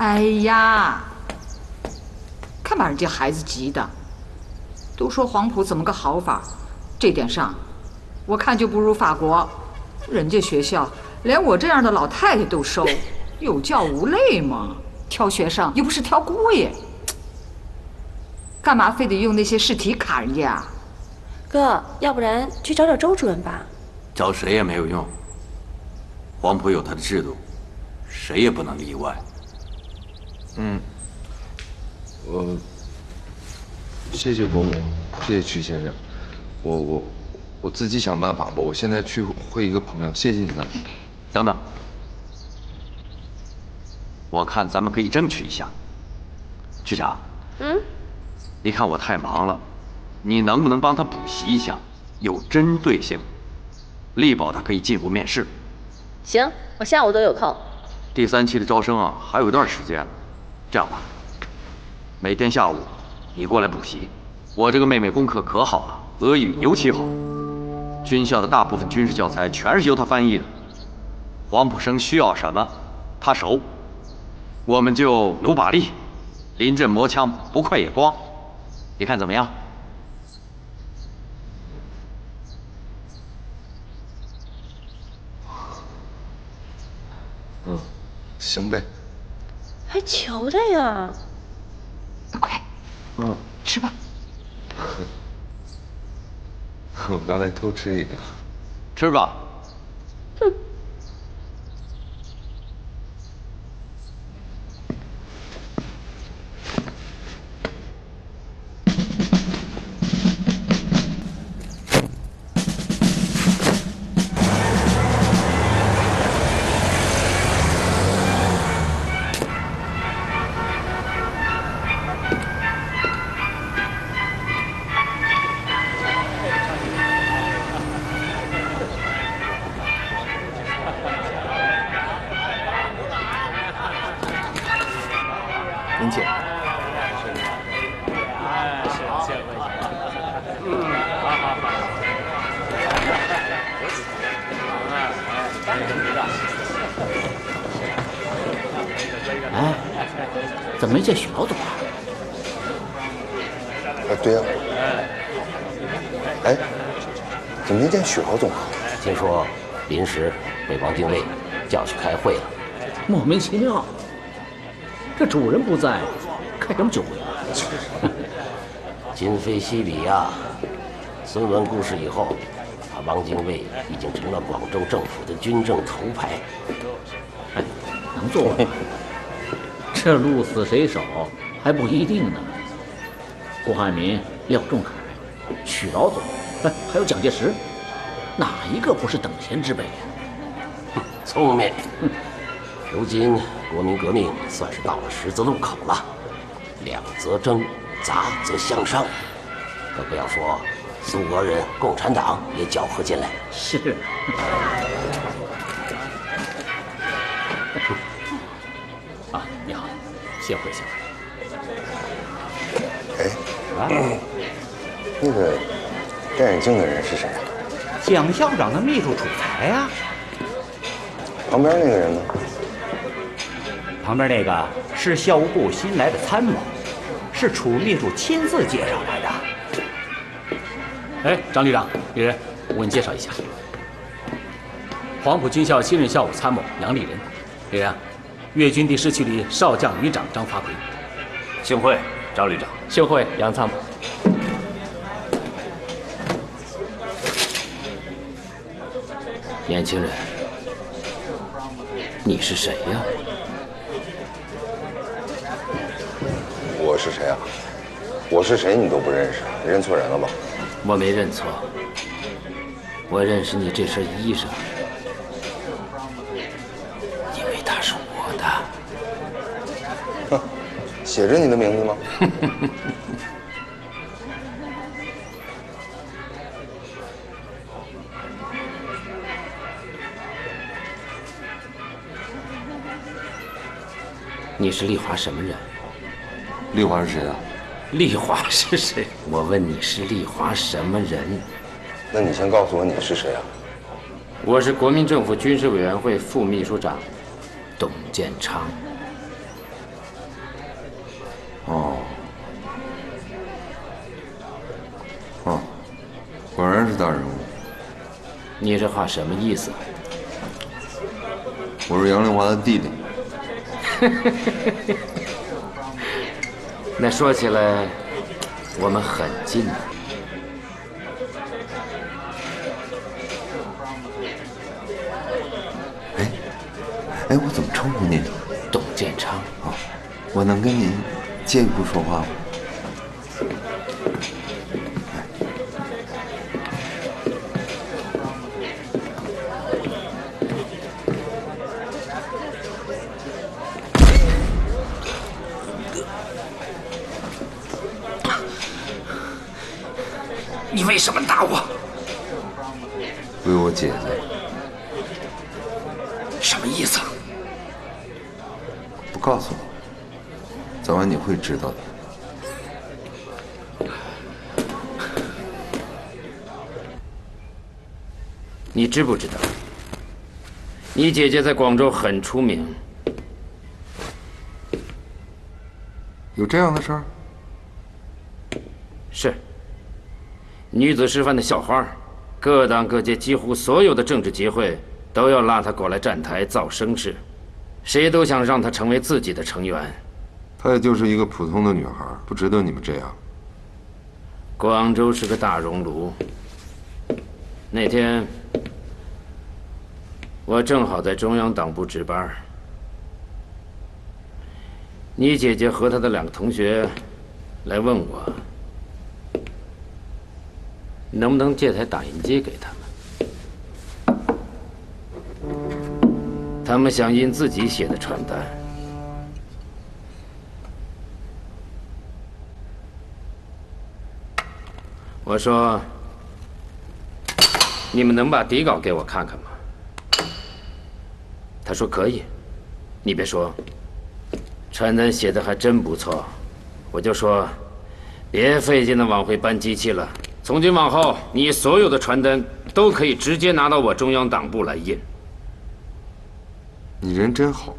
哎呀，看把人家孩子急的。都说黄埔怎么个好法，这点上，我看就不如法国。人家学校连我这样的老太太都收，有教无类嘛。挑学生又不是挑姑爷，干嘛非得用那些试题卡人家啊？哥，要不然去找找周主任吧。找谁也没有用。黄埔有他的制度，谁也不能例外。谢谢伯母，谢谢曲先生，我自己想办法吧。我现在去会一个朋友，谢谢你了。等等，我看咱们可以争取一下。局长，你看我太忙了，你能不能帮他补习一下，有针对性，力保他可以进入面试。行，我下午都有空。第3期的招生啊，还有一段时间了。这样吧，每天下午你过来补习。我这个妹妹功课可好了，俄语尤其好，军校的大部分军事教材全是由她翻译的。黄埔生需要什么，她熟。我们就努把力，临阵磨枪，不快也光。你看怎么样？行呗。还求他呀？快，吃吧。我刚才偷吃一个。吃吧。您请。哎，怎么没见许老总啊？对呀。哎，怎么没见许老总啊？听说临时被王定卫叫去开会了。莫名其妙，这主人不在，开什么酒会啊？今非昔比呀！孙文故事以后，王精卫已经成了广州政府的军政头牌。哎，能做吗？这鹿死谁手还不一定呢。郭汉民、廖仲恺、许老总，哎，还有蒋介石，哪一个不是等闲之辈呀？聪明。如今国民革命算是到了十字路口了，两则争，杂则相商。更不要说苏俄人、共产党也搅和进来。是。啊，你好，谢会谢会。哎，那个戴眼镜的人是谁啊？蒋校长的秘书楚才啊。旁边那个人呢？旁边那个是校务部新来的参谋，是楚秘书亲自介绍来的。哎，张旅长，李仁，我给你介绍一下，黄埔军校新任校务参谋杨立仁。李仁，粤军第10区里少将旅长张发奎。幸会，张旅长。幸会，杨参谋。年轻人，你是谁呀？我是谁啊？我是谁你都不认识，认错人了吧？我没认错，我认识你这身衣裳，因为它是我的。哼，写着你的名字吗？你是丽华什么人？丽华是谁啊？丽华是谁？我问你是丽华什么人？那你先告诉我你是谁啊？我是国民政府军事委员会副秘书长董建昌。大人物。你这话什么意思？我是杨丽华的弟弟。那说起来，我们很近啊。哎，我怎么称呼您？董建昌啊，我能跟您借一步说话吗？你为什么打我？为我姐姐。什么意思？不告诉你，早晚你会知道的。你知不知道？你姐姐在广州很出名。有这样的事儿？是。女子师范的校花，各党各界几乎所有的政治集会都要拉她过来站台造声势，谁都想让她成为自己的成员。她也就是一个普通的女孩，不值得你们这样。广州是个大熔炉。那天，我正好在中央党部值班，你姐姐和她的2个同学来问我，能不能借台打印机给他们。他们想印自己写的传单。我说：“你们能把底稿给我看看吗？”他说：“可以。”你别说，传单写的还真不错。我就说：“别费劲的往回搬机器了，从今往后，你所有的传单都可以直接拿到我中央党部来印。”你人真好。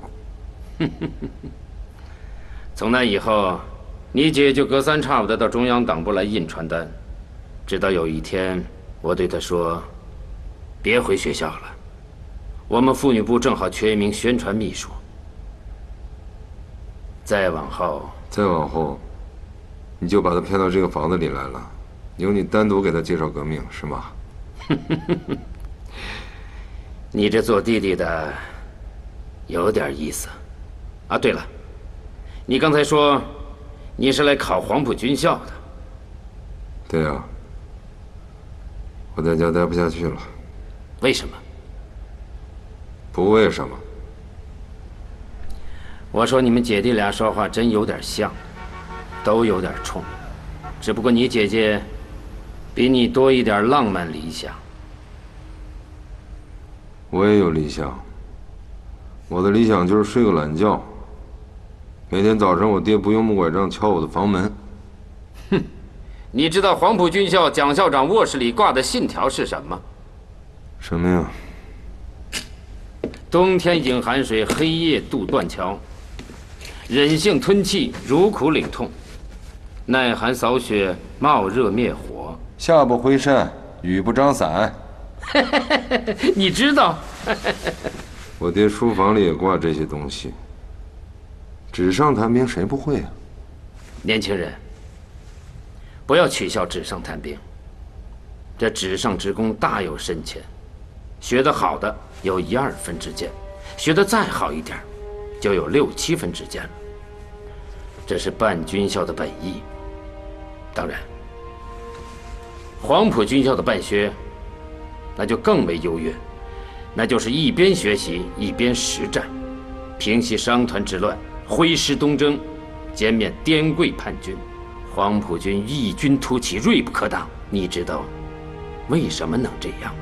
从那以后，你姐就隔三差五的到中央党部来印传单，直到有一天，我对她说：“别回学校了，我们妇女部正好缺一名宣传秘书。”再往后，你就把她骗到这个房子里来了，由你单独给她介绍革命，是吗？你这做弟弟的有点意思。啊，对了，你刚才说你是来考黄埔军校的。对啊，我在家待不下去了。为什么？不为什么。我说你们姐弟俩说话真有点像，都有点冲，只不过你姐姐比你多一点浪漫理想。我也有理想，我的理想就是睡个懒觉，每天早晨我爹不用木拐杖敲我的房门。哼，你知道黄埔军校蒋校长卧室里挂的信条是什么？什么呀？冬天饮寒水，黑夜渡断桥。忍性吞气，如苦领痛；耐寒扫雪，冒热灭火。夏不回山，雨不张伞。你知道？我爹书房里也挂这些东西。纸上谈兵谁不会啊？年轻人，不要取笑纸上谈兵。这纸上之功大有深浅，学得好的有1、2分之见，学得再好一点，就有6、7分之见了。这是办军校的本意。当然，黄埔军校的办学，那就更为优越，那就是一边学习一边实战，平息商团之乱，挥师东征，歼灭滇桂叛军。黄埔军异军突起，锐不可挡。你知道为什么能这样吗？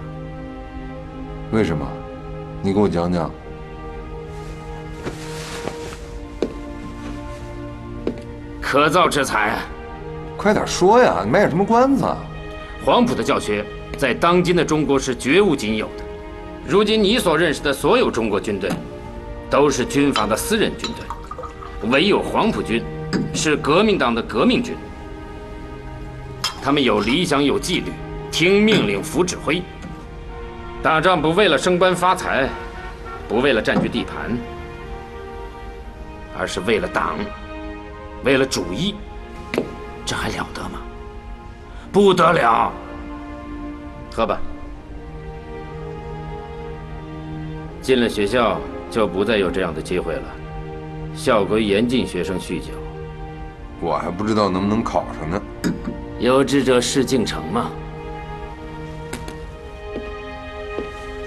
为什么？你给我讲讲。可造之材，快点说呀！你卖什么关子？黄埔的教学在当今的中国是绝无仅有的。如今你所认识的所有中国军队，都是军阀的私人军队，唯有黄埔军是革命党的革命军。他们有理想，有纪律，听命令，服指挥。打仗不为了升官发财，不为了占据地盘，而是为了党，为了主义，这还了得吗？不得了！喝吧。进了学校就不再有这样的机会了。校规严禁学生酗酒。我还不知道能不能考上呢。有志者事竟成嘛。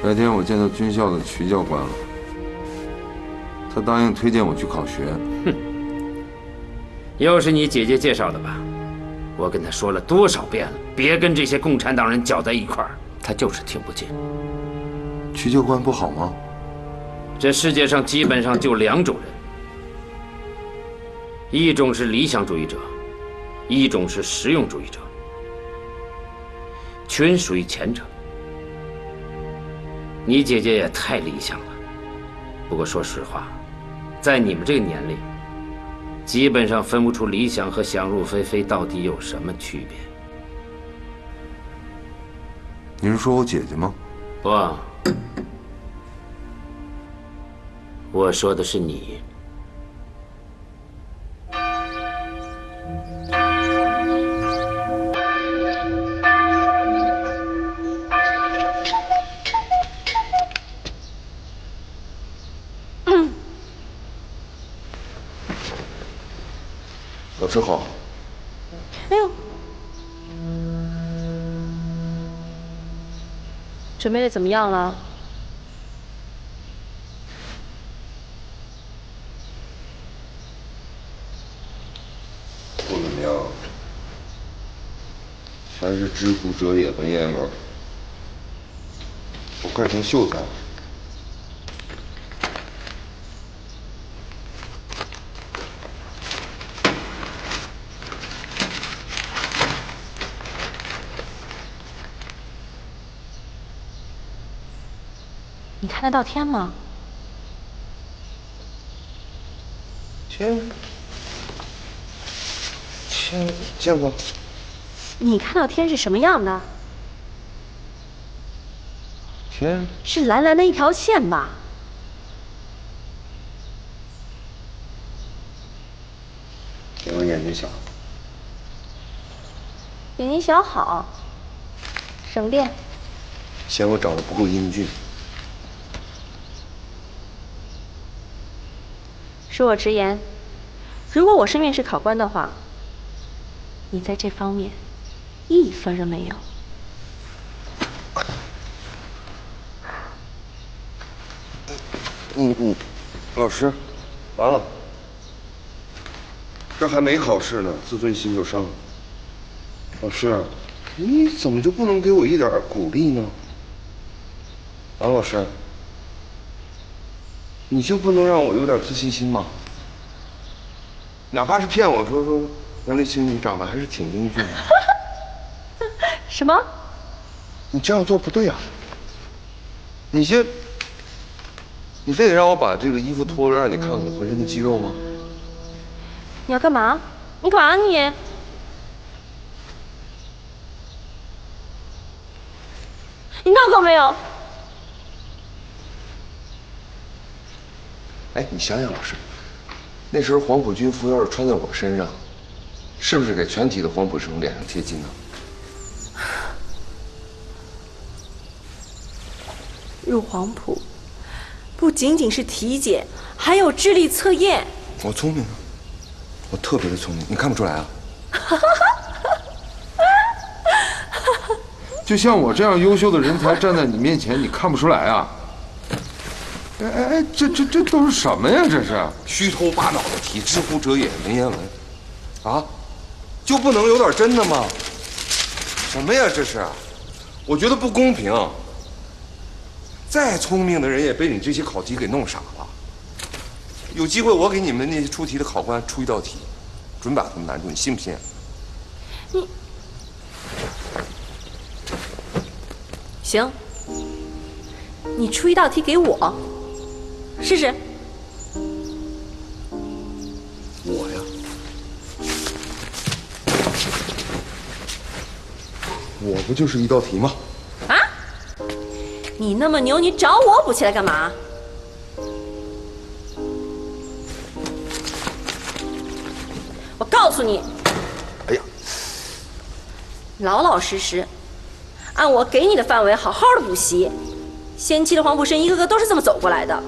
白天我见到军校的曲教官了，他答应推荐我去考学。哼，又是你姐姐介绍的吧？我跟他说了多少遍了，别跟这些共产党人搅在一块儿，他就是听不见。曲教官不好吗？这世界上基本上就两种人，一种是理想主义者，一种是实用主义者。群属于前者。你姐姐也太理想了，不过说实话，在你们这个年龄，基本上分不出理想和想入非非到底有什么区别。你是说我姐姐吗？不，我说的是你。老师好。哎呦，准备的怎么样了？不怎么样，全是知乎者也文言文，我快成秀才了。你看得到天吗？天见过。你看到天是什么样的？天是蓝蓝的一条线吧？因为眼睛小。眼睛小好，省电。嫌我长得不够英俊。恕我直言，如果我是面试考官的话，你在这方面1分都没有。老师，完了，这还没考试呢，自尊心就伤了。老师，你怎么就不能给我一点鼓励呢？王老师，你就不能让我有点自信心吗？哪怕是骗我说杨立青，你长得还是挺英俊的。什么？你这样做不对啊！你非得让我把这个衣服脱了，让你看看我浑身的肌肉吗？你要干嘛？你干嘛你？你闹够没有？哎，你想想，老师，那时候黄埔军服要是穿在我身上，是不是给全体的黄埔生脸上贴金呢？入黄埔不仅仅是体检，还有智力测验。我聪明啊，我特别的聪明，你看不出来啊？就像我这样优秀的人才站在你面前，你看不出来啊？哎，这都是什么呀？这是虚头巴脑的题，知乎者也文言文，啊，就不能有点真的吗？什么呀？这是，我觉得不公平。再聪明的人也被你这些考题给弄傻了。有机会我给你们那些出题的考官出一道题，准把他们难住，你信不信？你行，你出一道题给我试试。我呀，我不就是一道题吗？啊？你那么牛，你找我补起来干嘛？我告诉你，哎呀，老老实实，按我给你的范围好好的补习。先期的黄埔生一个个都是这么走过来的。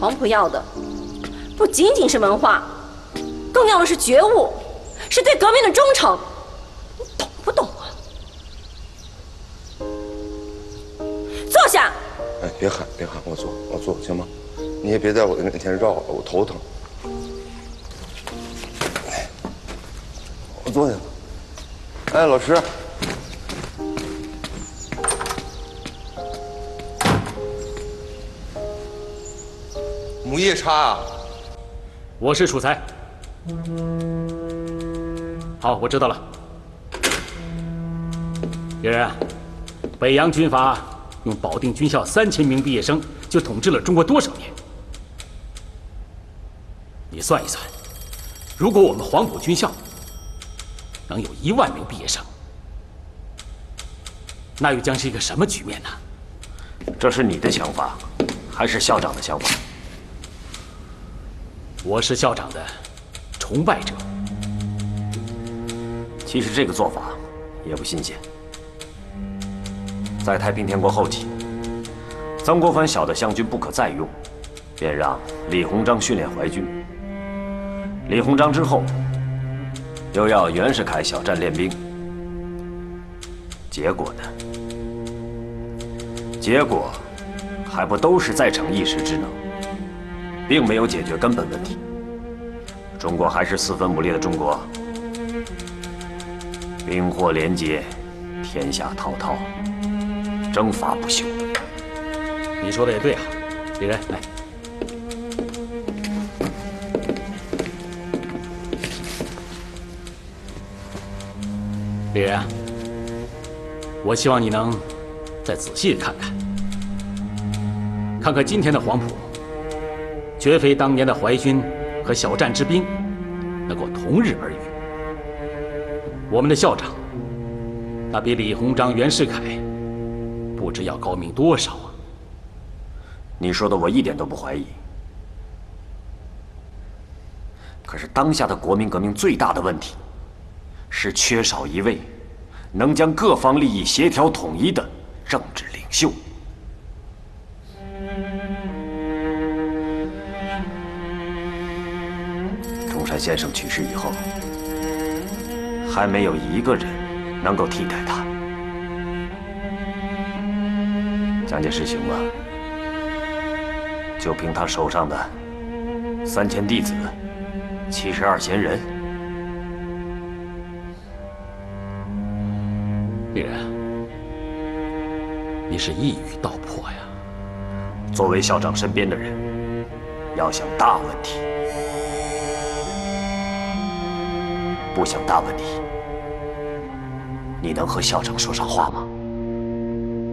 黄埔要的不仅仅是文化，更要的是觉悟，是对革命的忠诚。你懂不懂啊？坐下。哎，别喊，我坐，行吗？你也别在我的面前绕了，我头疼。我坐下吧。哎，老师。母夜叉啊！我是楚才。好，我知道了。别人，北洋军阀用保定军校3000名毕业生就统治了中国多少年？你算一算，如果我们黄埔军校能有1万名毕业生，那又将是一个什么局面呢？这是你的想法，还是校长的想法？我是校长的崇拜者。其实这个做法也不新鲜。在太平天国后期，曾国藩晓得湘军不可再用，便让李鸿章训练淮军。李鸿章之后，又要袁世凯小站练兵。结果呢？结果还不都是在逞一时之能，并没有解决根本问题。中国还是四分五裂的中国，兵祸连结，天下滔滔，征伐不休。你说的也对啊，李仁，来。李仁，我希望你能再仔细地看看今天的黄埔，绝非当年的淮军和小站之兵能够同日而语。我们的校长，那比李鸿章、袁世凯不知要高明多少啊！你说的我一点都不怀疑。可是当下的国民革命最大的问题，是缺少一位能将各方利益协调统一的政治领袖。中山先生去世以后，还没有一个人能够替代他。蒋介石行吗？就凭他手上的3000弟子、72贤人。李仁，你是一语道破呀！作为校长身边的人，要想大问题，不想大问题，你能和校长说上话吗？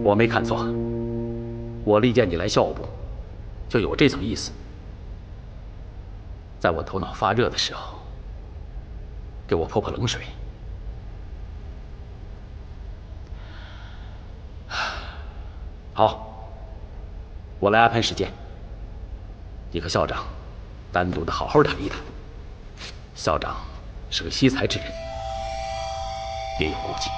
我没看错，我力荐你来校务部，就有这层意思。在我头脑发热的时候，给我泼冷水。好，我来安排时间，你和校长单独的好好谈一谈。校长是个惜才之人，别有顾忌。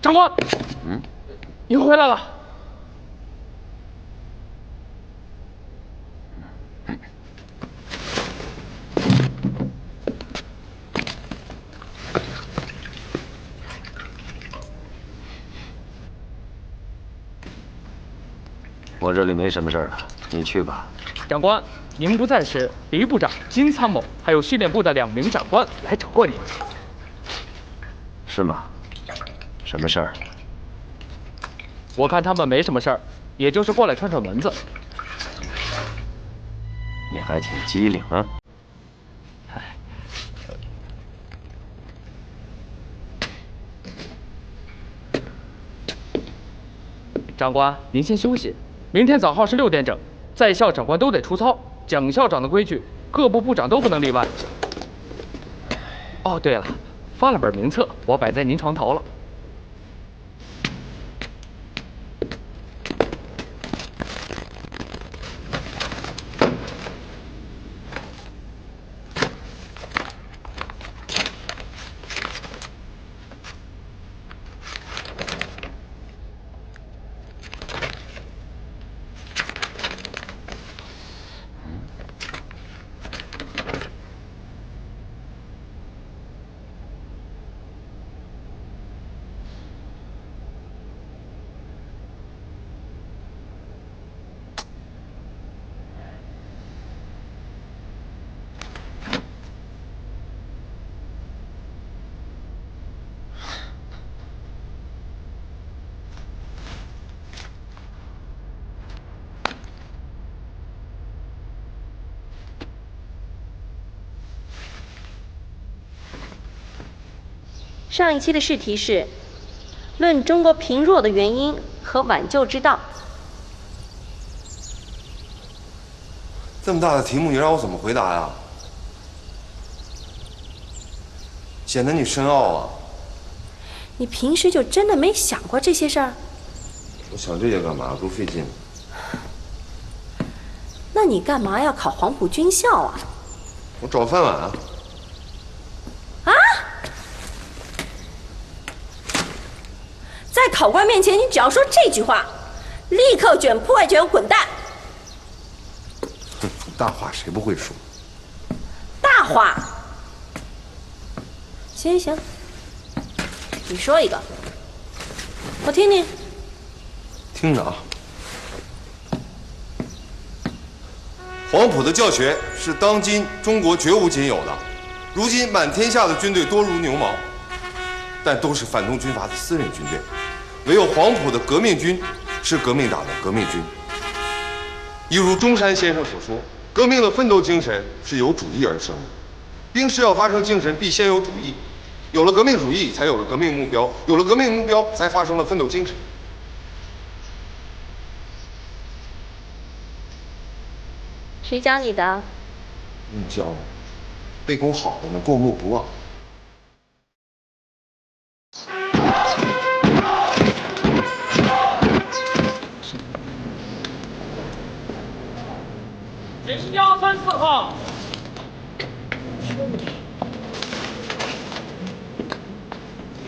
长官，你回来了。我这里没什么事儿了，你去吧。长官，您不在时，李部长、金参谋还有训练部的2名长官来找过您。是吗？什么事儿？我看他们没什么事儿，也就是过来串串门子。你还挺机灵啊！长官，您先休息。明天早号是6点整，在校长官都得出操。蒋校长的规矩，各部部长都不能例外。哦，对了，发了本名册，我摆在您床头了。上一期的试题是论中国贫弱的原因和挽救之道。这么大的题目，你让我怎么回答呀？显得你深奥啊！你平时就真的没想过这些事儿？我想这些干嘛？多费劲。那你干嘛要考黄埔军校啊？我找饭碗啊！啊！在考官面前，你只要说这句话，立刻卷铺盖卷滚蛋！哼，大话谁不会说？大话。行行，你说一个，我听听。听着啊，黄埔的教学是当今中国绝无仅有的。如今满天下的军队多如牛毛，但都是反动军阀的私人军队，唯有黄埔的革命军是革命党的革命军。一如中山先生所说，革命的奋斗精神是由主义而生的。兵士要发生精神，必先有主义，有了革命主义，才有了革命目标，有了革命目标，才发生了奋斗精神。谁教你的？你教我，背功好的呢，过目不忘。0134号。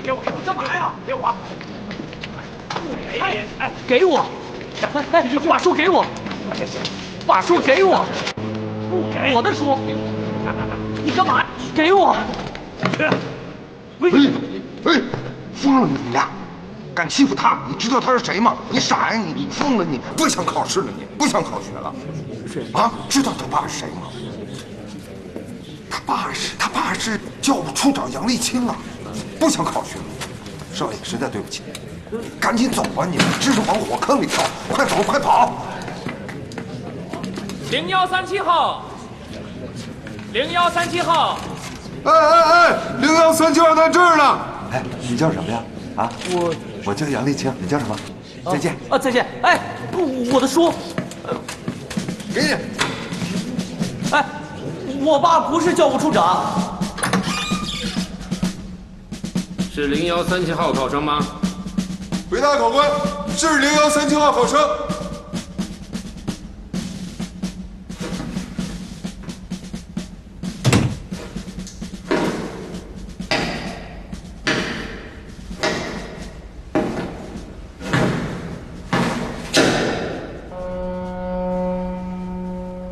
给我！干嘛呀？给我！哎，给我！哎，把书给我！把书给我！不给我的书！你干嘛？给我！疯了你俩！敢欺负他？你知道他是谁吗？你傻呀你疯了你！不想考试了你？不想考学了？啊？知道他爸是谁吗？他爸是教务处长杨立清啊！不想考学了，少爷实在对不起，赶紧走吧你们，知识往火坑里跳！快走快跑！0137号，0137号。哎，0137号在这儿呢。哎，你叫什么呀？啊，我叫杨立清，你叫什么？再见啊，再见。哎，我的书，给你。哎，我爸不是教务处长。是0137号考生吗？回答考官，是0137号考生。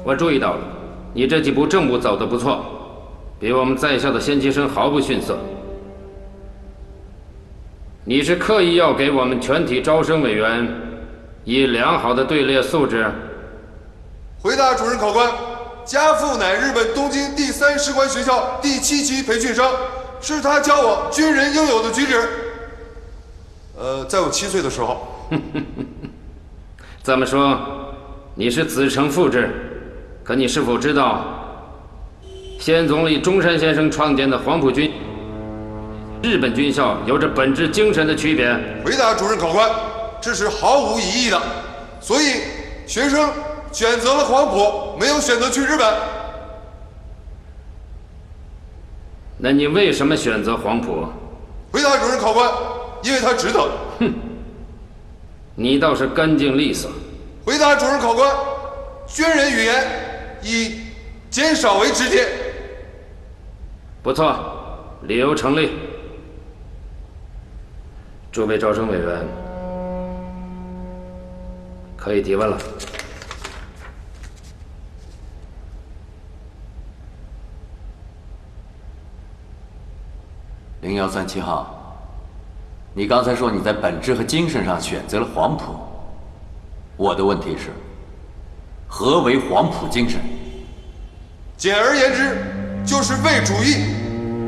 我注意到了，你这几部正步走得不错，比我们在校的先期生毫不逊色。你是刻意要给我们全体招生委员以良好的队列素质？回答主任考官，家父乃日本东京第3士官学校第7期培训生，是他教我军人应有的举止。在我7岁的时候。这么说，你是子承父志，可你是否知道，先总理中山先生创建的黄埔军日本军校有着本质精神的区别？回答主任考官，这是毫无疑义的，所以学生选择了黄埔，没有选择去日本。那你为什么选择黄埔？回答主任考官，因为他值得。哼，你倒是干净利索。回答主任考官，军人语言以减少为直接。不错，理由成立。诸位招生委员，可以提问了。0137号，你刚才说你在本质和精神上选择了黄埔，我的问题是，何为黄埔精神？简而言之，就是为主义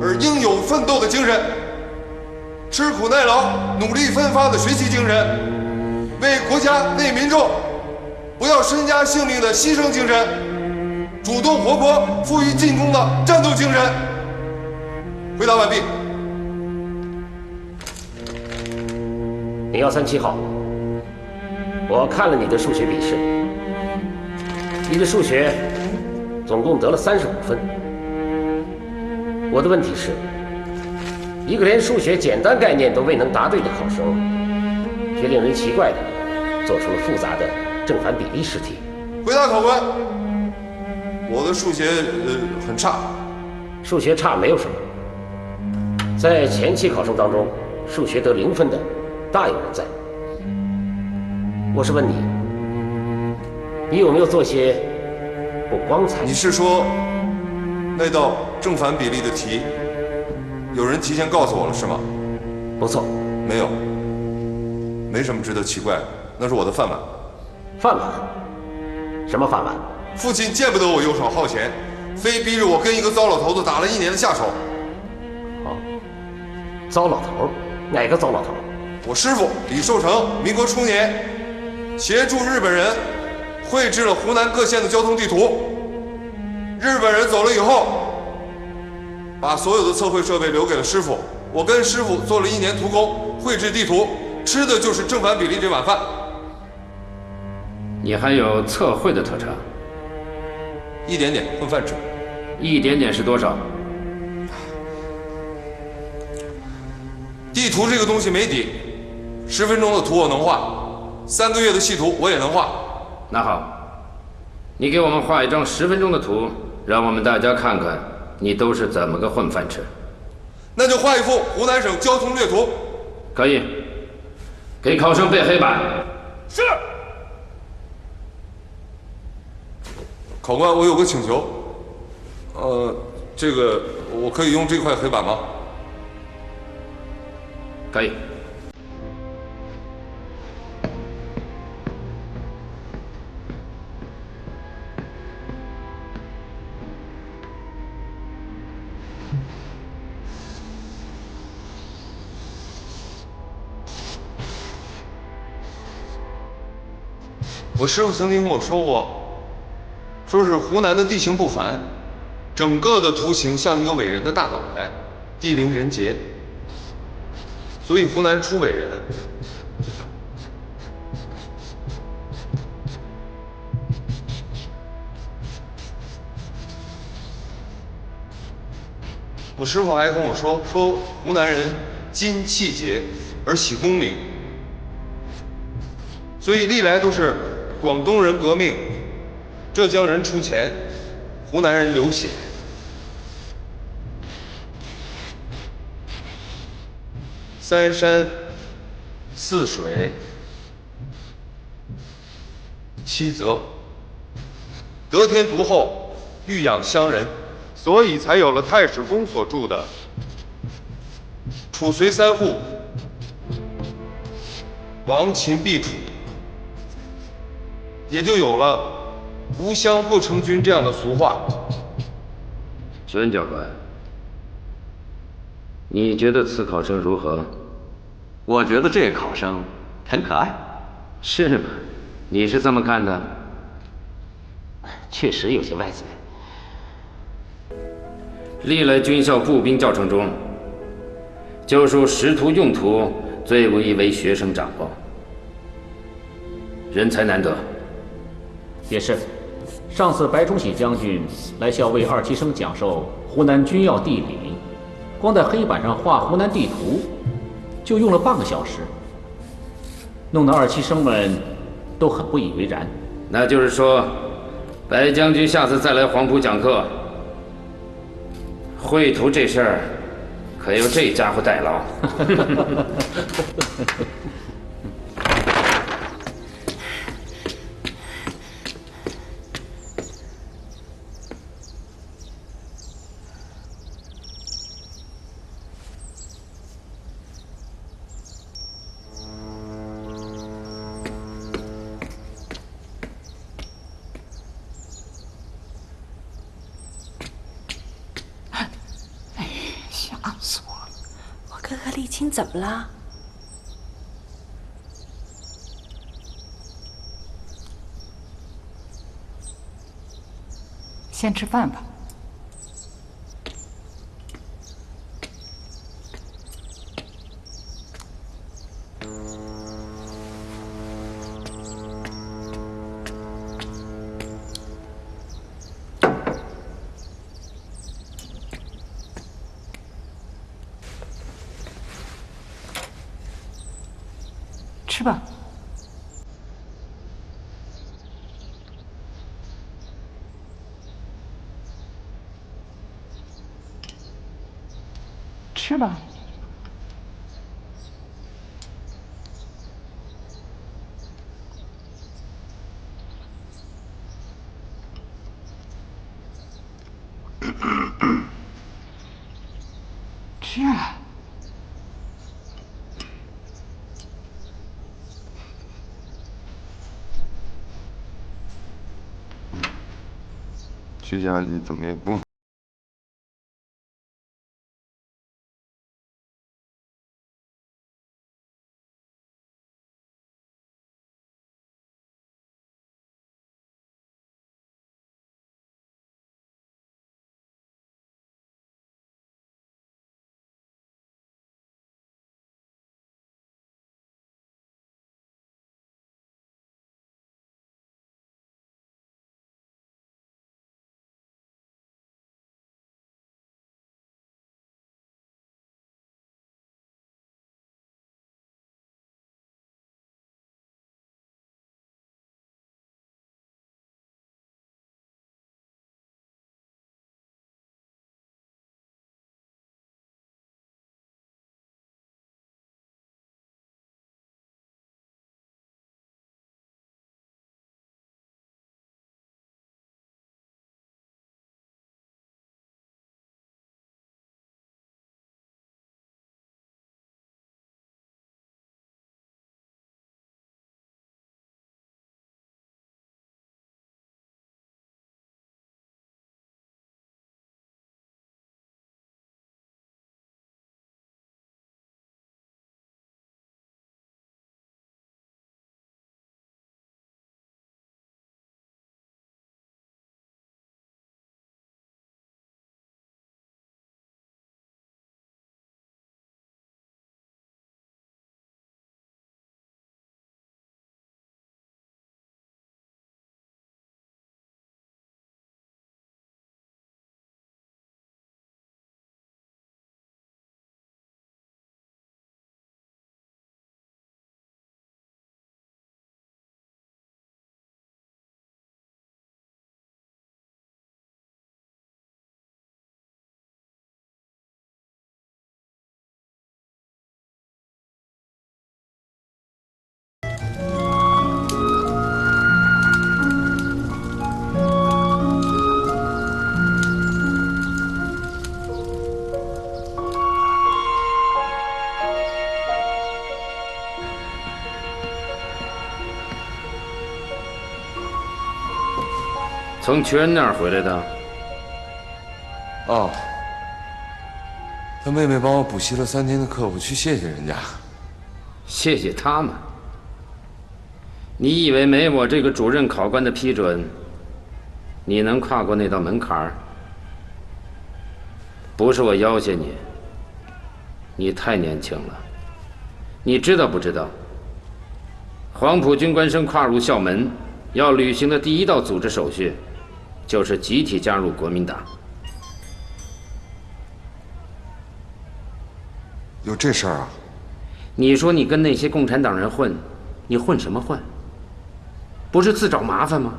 而应有奋斗的精神，吃苦耐劳、努力奋发的学习精神，为国家、为民众不要身家性命的牺牲精神，主动活泼、富于进攻的战斗精神。回答完毕。0137号，我看了你的数学笔试，你的数学总共得了35分。我的问题是，一个连数学简单概念都未能答对的考生，却令人奇怪的做出了复杂的正反比例试题。回答考官，我的数学很差。数学差没有什么，在前期考生当中，数学得0分的大有人在。我是问你，你有没有做些不光彩？你是说那道正反比例的题，有人提前告诉我了是吗？不错。没有，没什么值得奇怪的，那是我的饭碗。饭碗？什么饭碗？父亲见不得我游手好闲，非逼着我跟一个糟老头子打了1年的下手。哦，糟老头？哪个糟老头？我师父李寿成，民国初年协助日本人绘制了湖南各县的交通地图。日本人走了以后，把所有的测绘设备留给了师傅。我跟师傅做了1年徒工，绘制地图，吃的就是正反比例这碗饭。你还有测绘的特长？一点点混饭吃。一点点是多少？地图这个东西没底，10分钟的图我能画，3个月的细图我也能画。那好，你给我们画一张10分钟的图，让我们大家看看你都是怎么个混饭吃。那就画一幅湖南省交通略图。可以，给考生背黑板。是。考官，我有个请求，这个我可以用这块黑板吗？可以。我师傅曾经跟我说过，说是湖南的地形不凡，整个的图形像一个伟人的大脑袋，地灵人杰，所以湖南出伟人。我师傅还跟我说湖南人精气节而喜功名，所以历来都是广东人革命，浙江人出钱，湖南人流血。3山4水7泽，得天独厚，育养乡人，所以才有了太史公所著的楚隋3户，亡秦必楚，也就有了无乡不成军这样的俗话。孙教官，你觉得此考生如何？我觉得这个考生很可爱。是吗？你是这么看的？确实有些外在。历来军校步兵教程中，就属识图用途最无宜为学生掌握。人才难得。也是，上次白崇禧将军来校为二期生讲授湖南军要地理，光在黑板上画湖南地图，就用了半个小时，弄得二期生们都很不以为然。那就是说，白将军下次再来黄埔讲课，绘图这事儿可由这家伙代劳。哥哥沥青怎么了？先吃饭吧。吃吧。吃吧。吃啊。去家里怎么也不。从全那儿回来的？哦，他妹妹帮我补习了3天的课，我去谢谢人家。谢谢他们？你以为没我这个主任考官的批准，你能跨过那道门槛儿？不是我要挟你，你太年轻了。你知道不知道？黄埔军官生跨入校门，要履行的第一道组织手续，就是集体加入国民党。有这事儿啊？你说你跟那些共产党人混，你混什么混？不是自找麻烦吗？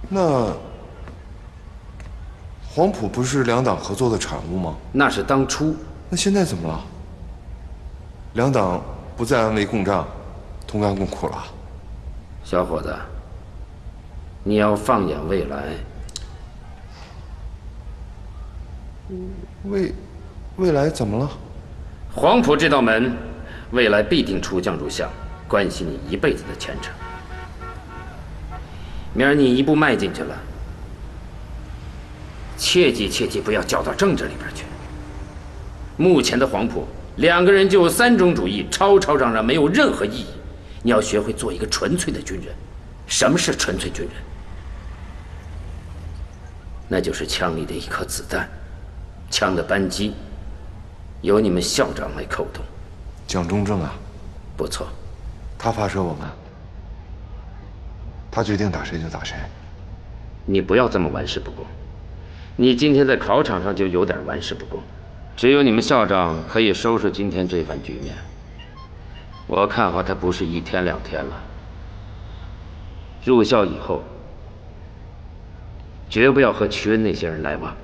那黄埔不是两党合作的产物吗？那是当初。那现在怎么了？两党不再安危共战，同甘共苦了。小伙子，你要放眼未来。未来怎么了？黄埔这道门，未来必定出将入相，关系你一辈子的前程。明儿你一步迈进去了，切记不要搅到政治里边去。目前的黄埔，2个人就有3种主义，吵吵嚷嚷，没有任何意义。你要学会做一个纯粹的军人。什么是纯粹军人？那就是枪里的一颗子弹，枪的扳机由你们校长来扣动。蒋中正啊，不错，他发射我们，他决定打谁就打谁。你不要这么玩世不恭。你今天在考场上就有点玩世不恭。只有你们校长可以收拾今天这番局面。我看好他不是1天2天了。入校以后，绝不要和瞿恩那些人来往，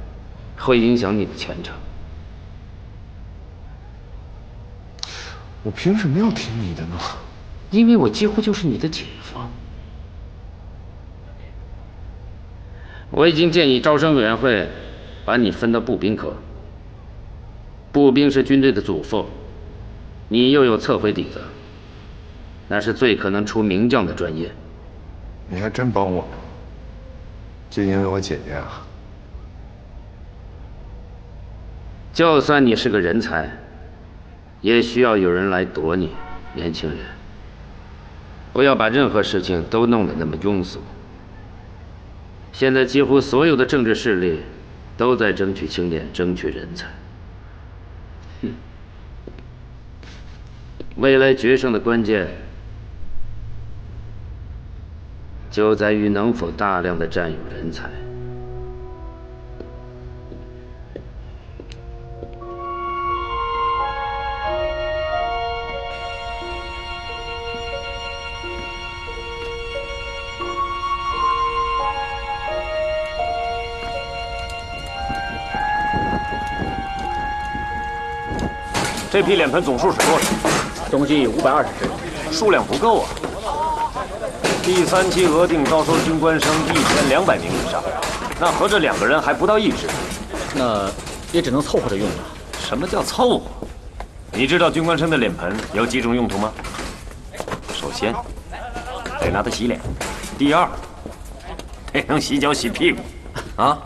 会影响你的前程。我凭什么要听你的呢？因为我几乎就是你的姐夫。我已经建议招生委员会把你分到步兵科。步兵是军队的祖父，你又有测绘底子，那是最可能出名将的专业。你还真帮我，就因为我姐姐啊。就算你是个人才，也需要有人来躲你，年轻人。不要把任何事情都弄得那么庸俗。现在几乎所有的政治势力都在争取青年，争取人才。未来决胜的关键就在于能否大量的占有人才。这批脸盆总数是多少？总计520只，数量不够啊。第3期额定招收军官生1200名以上，那合着2个人还不到1只，那也只能凑合着用了。什么叫凑合？你知道军官生的脸盆有几种用途吗？首先，得拿它洗脸；第二，得能洗脚洗屁股，啊，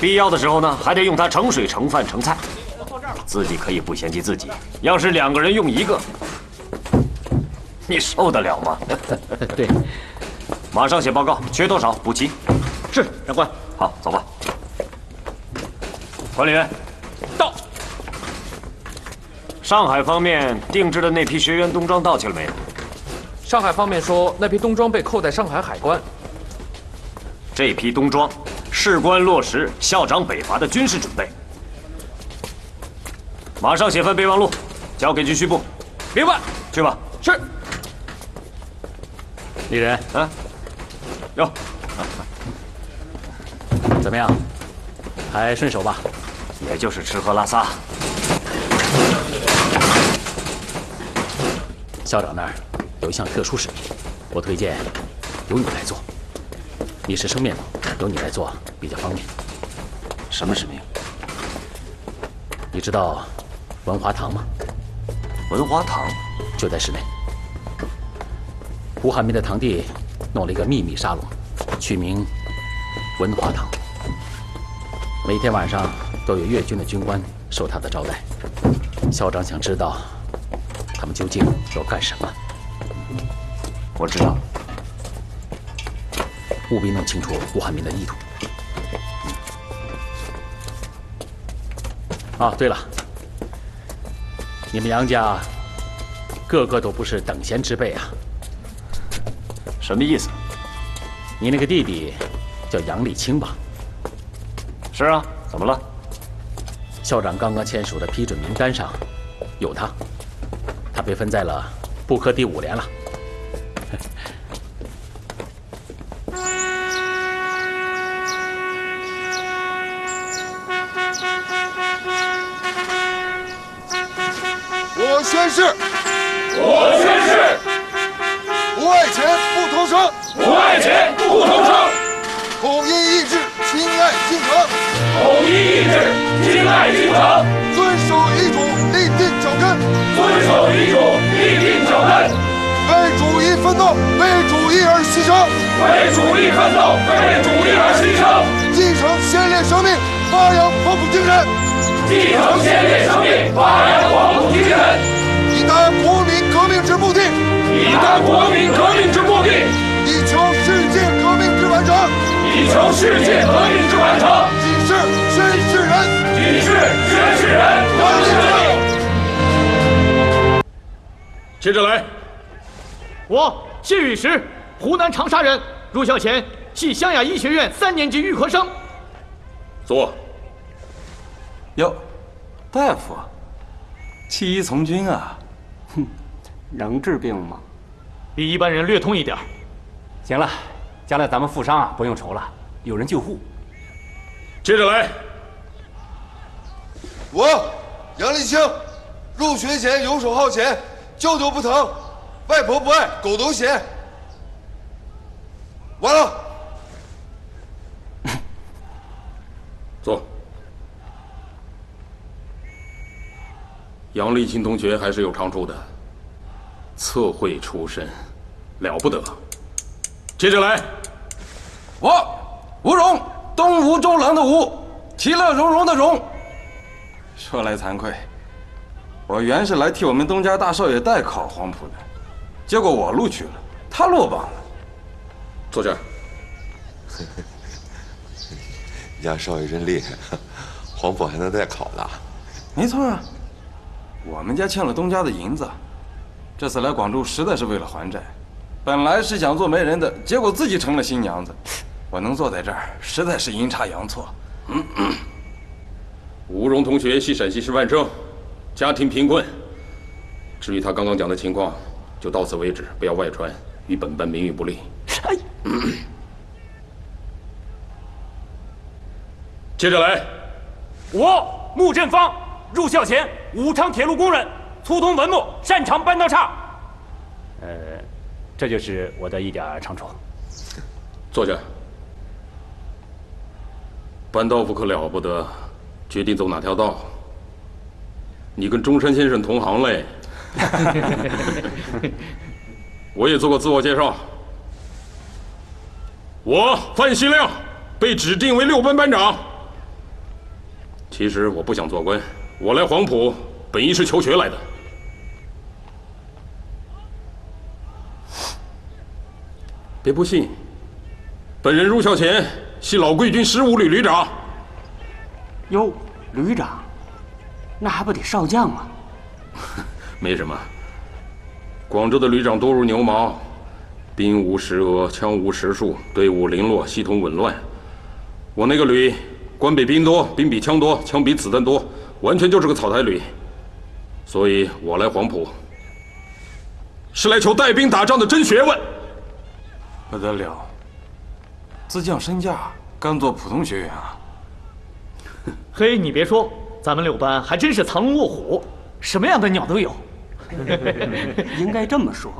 必要的时候呢，还得用它盛水、盛饭、盛菜。自己可以不嫌弃自己，要是2个人用1个，你受得了吗？对，马上写报告，缺多少补齐。是，长官。好，走吧。管理员，到。上海方面定制的那批学员冬装到齐了没有？上海方面说，那批冬装被扣在上海海关。这批冬装，事关落实校长北伐的军事准备。马上写份备忘录，交给军需部。明白。去吧。是。李仁，啊，哟，怎么样？还顺手吧？也就是吃喝拉撒。校长那儿有一项特殊使命，我推荐由你来做。你是生面孔，由你来做比较方便。什么使命？你知道文华堂吗？文华堂就在室内。胡汉民的堂弟弄了一个秘密沙龙，取名文华堂。每天晚上都有粤军的军官受他的招待。校长想知道他们究竟要干什么。我知道，务必弄清楚胡汉民的意图。啊，对了，你们杨家个个都不是等闲之辈啊。什么意思？你那个弟弟叫杨立清吧？是啊，怎么了？校长刚刚签署的批准名单上有他，他被分在了部科第5连了。我宣誓，我宣誓，不爱钱不投生，不爱钱不投生，统一意志，亲爱京城，统一意志，亲爱京城，遵守遗嘱，立定脚跟，遵守遗嘱，立定脚跟，为主义奋斗，为主义而牺牲，为主义奋斗，为主义而牺牲，继承先烈生命，发扬黄埔精神，继承先烈生命，发扬黄埔精神，以达国民革命之目的，以达国民革命之目的，以求世界革命之完成，以求世界革命之完成。举世宣誓人，举世宣誓人，杨立清。接着来，我谢雨石，湖南长沙人，入校前系湘雅医学院3年级预科生。坐。哟，大夫，弃医从军啊？哼，能治病吗？比一般人略通一点。行了，将来咱们负伤啊，不用愁了，有人救护。接着来，我杨立清，入学前游手好闲，舅舅不疼，外婆不爱，狗都嫌。完了。坐。杨立清同学还是有长处的，测绘出身，了不得。接着来，我吴荣，东吴中郎的吴，其乐融融的融。说来惭愧，我原是来替我们东家大少爷代考黄埔的，结果我录取了，他落榜了。坐下。杨少爷真厉害，黄埔还能代考了。没错啊，我们家欠了东家的银子，这次来广州实在是为了还债。本来是想做媒人的，结果自己成了新娘子。我能坐在这儿，实在是阴差阳错。吴荣同学系陕西师范生，家庭贫困。至于他刚刚讲的情况，就到此为止，不要外传，与本班名誉不利。接着来，我穆振芳，入校前武昌铁路工人，粗通文墨，擅长搬道岔。这就是我的一点长处。坐下。搬道夫可了不得，决定走哪条道？你跟中山先生同行嘞。我也做过自我介绍。我范希亮被指定为6班班长。其实我不想做官，我来黄埔本意是求学来的。别不信，本人入校前系老贵军15旅旅长。哟，旅长，那还不得少将啊？没什么，广州的旅长多如牛毛，兵无实额，枪无实数，队伍零落，系统紊乱。我那个旅，官比兵多，兵比枪多，枪比子弹多，完全就是个草台旅。所以我来黄埔，是来求带兵打仗的真学问。不得了，自降身价，甘做普通学员啊！嘿，你别说，咱们6班还真是藏龙卧虎，什么样的鸟都有。应该这么说，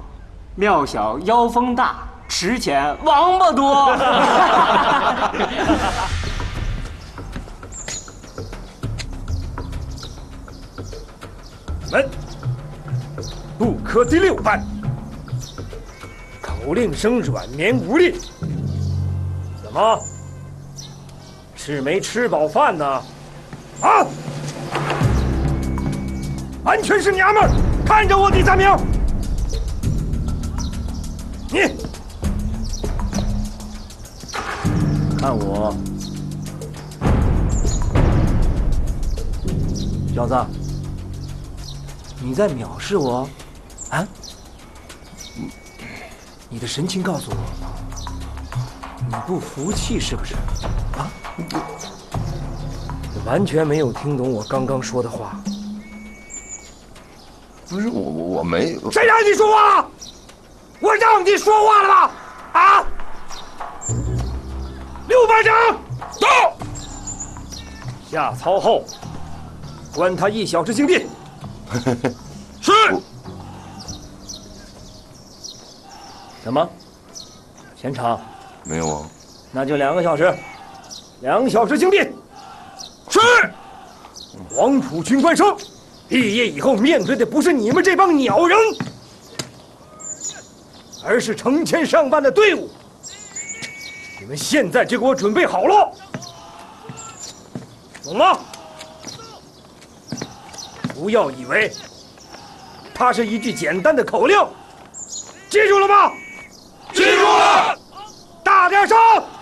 庙小妖风大，池浅王八多。们，部科第6班，口令声软绵无力。怎么？是没吃饱饭呢？啊！完全是娘们儿！看着我，第3名。你看我，小子，你在藐视我？啊？你的神情告诉我，你不服气是不是？啊？你完全没有听懂我刚刚说的话。不是我没。谁让你说话了？我让你说话了吗？啊！6班长，到。下操后，关他1小时禁闭。是。什么？前场？没有啊。那就2个小时，2小时禁闭。是。黄埔军官生，毕业以后面对的不是你们这帮鸟人，而是成千上万的队伍。你们现在就给我准备好了，懂吗？不要以为它是一句简单的口令，记住了吗？记住了。大点声！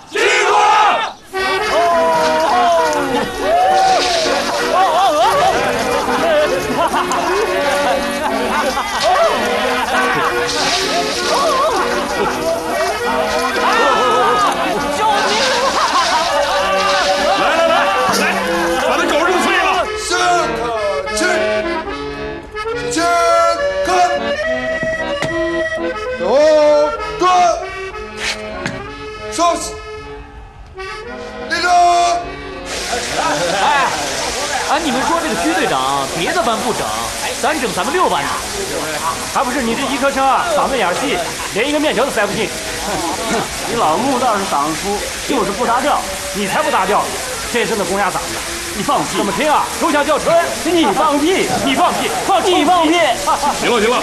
记住了。你们说这个徐队长别的班不整，单整咱们6班呢？还不是你这一颗车嗓子眼细，连一个面条都塞不进。你老穆倒是嗓子粗，就是不搭调。你才不搭调，天生的公鸭嗓子。你放屁！怎么听啊？投降叫春！你放屁！你放屁！你放屁！行了，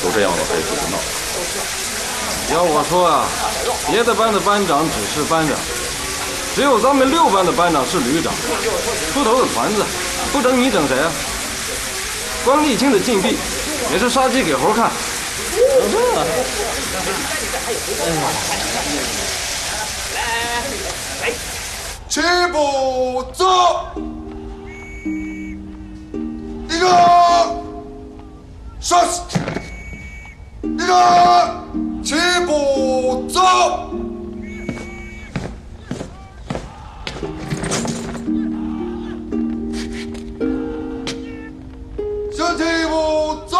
都这样了还不闹。要我说啊，别的班的班长只是班长，只有咱们6班的班长是旅长，出头的团子，不整你整谁啊？关沥青的禁闭也是杀鸡给猴看。齐步走，一个上，一个齐步走。向齐步走。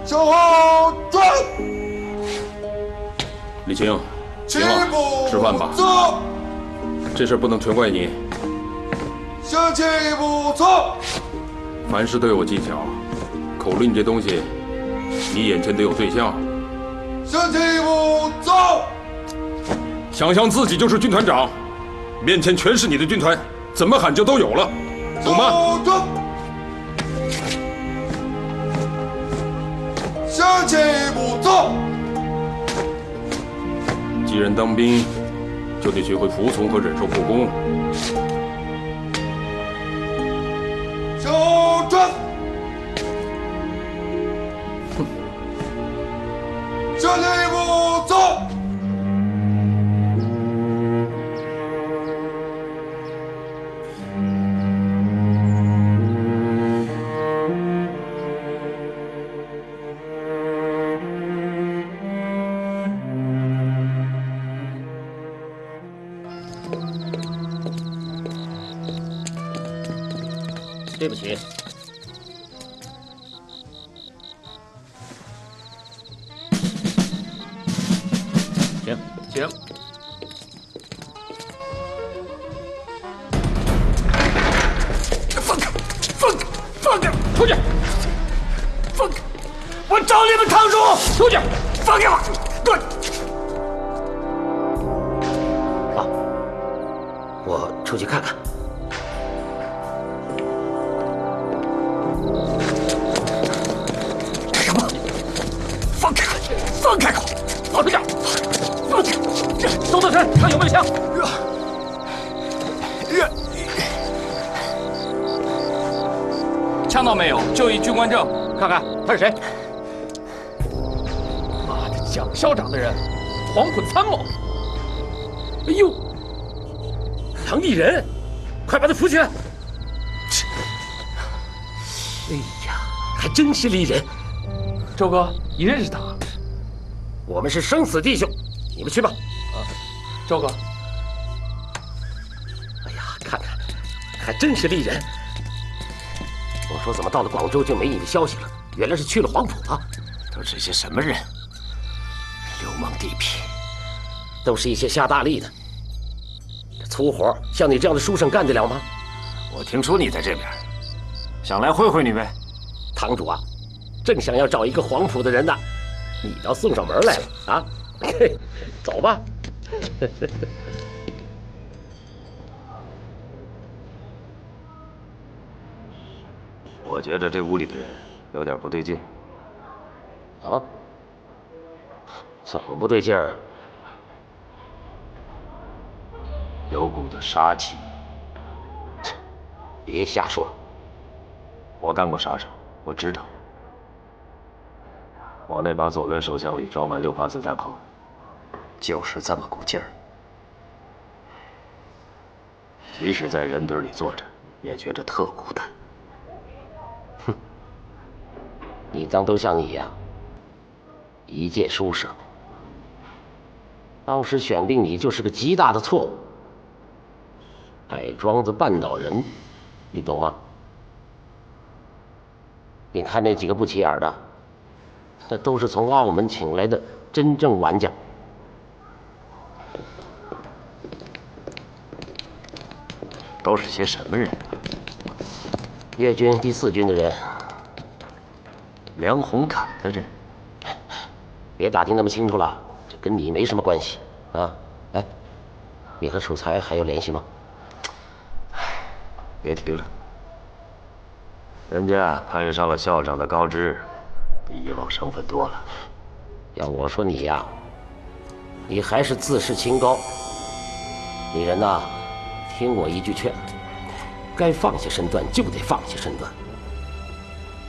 向后转。李青，行了，吃饭吧。走。这事不能全怪你。向齐步走。凡事都有技巧，口令这东西，你眼前得有对象。向齐步走。想象自己就是军团长，面前全是你的军团，怎么喊就都有了，懂吗？向齐步走。既然当兵，就得学会服从和忍受不公。向后转。向齐步走。对不起。请。放开！出去！放开！我找你们堂主！出去！放开我！滚！我出去看看。干什么？放开！放开口！跑出去！放开！周德臣，看有没有枪。枪倒没有，就一军官证。看看他是谁？妈的，蒋校长的人，黄埔参谋。哎呦，堂艺人，快把他扶起来！哎呀，还真是丽人。周哥，你认识他？我们是生死弟兄，你们去吧。周哥，哎呀，看看，还真是丽人。我说怎么到了广州就没你的消息了？原来是去了黄埔了。都是些什么人？流氓地痞，都是一些下大力的。这粗活像你这样的书生干得了吗？我听说你在这边，想来会会你呗。堂主啊，正想要找一个黄埔的人呢，你倒送上门来了啊！嘿，走吧。我觉着这屋里的人有点不对劲。啊？怎么不对劲儿？有股子杀气。别瞎说。我干过杀手，我知道。我那把左轮手枪里装满6发子弹后，就是这么股劲儿。即使在人堆里坐着，也觉得特孤单。哼，你当都像你呀，一介书生，当时选定你就是个极大的错误。矮庄子绊倒人，你懂吗？你看那几个不起眼的，那都是从澳门请来的真正玩家。都是些什么人？粤军第4军的人，梁红侃的人。别打听那么清楚了，这跟你没什么关系啊！哎，你和楚才还有联系吗？别提了，人家攀上了校长的高枝，比以往生分多了。要我说你呀，你还是自视清高。你人呐，听我一句劝，该放下身段就得放下身段。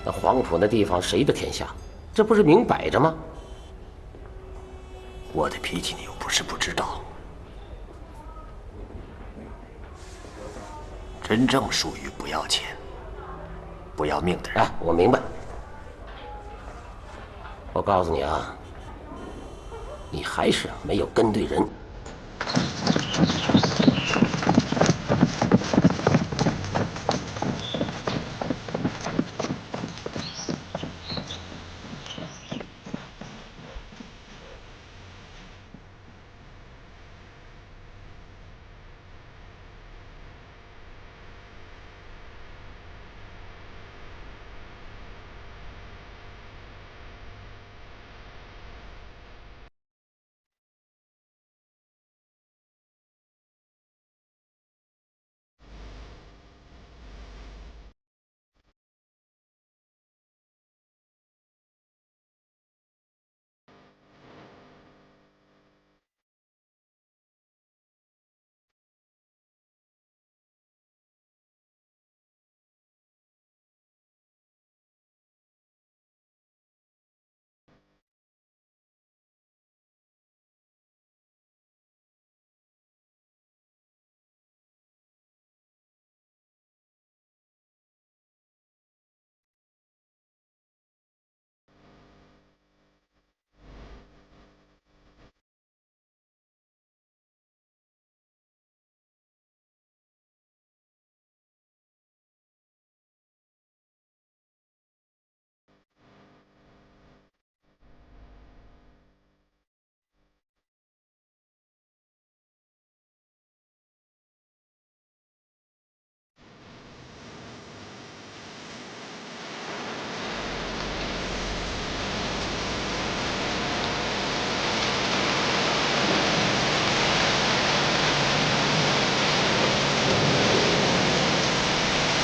那黄埔那地方谁的天下？这不是明摆着吗？我的脾气你又不是不知道。真正属于不要钱、不要命的人。哎，我明白。我告诉你啊，你还是没有跟对人。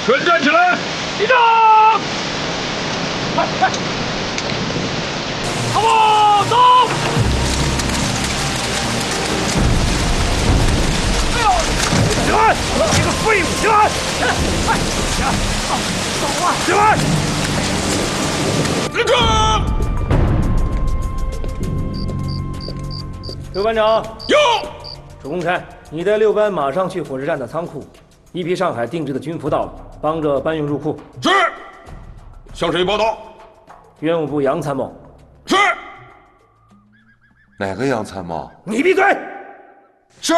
全站起来！立正！快快！好不走！哎呦！起来！你个废物，起来！快！走啊！起来！立正！刘班长。有。楚公差，你带6班马上去火车站的仓库，一批上海定制的军服到了，帮着搬运入库。是。向谁报道？院务部杨参谋。是。哪个杨参谋？你闭嘴！是。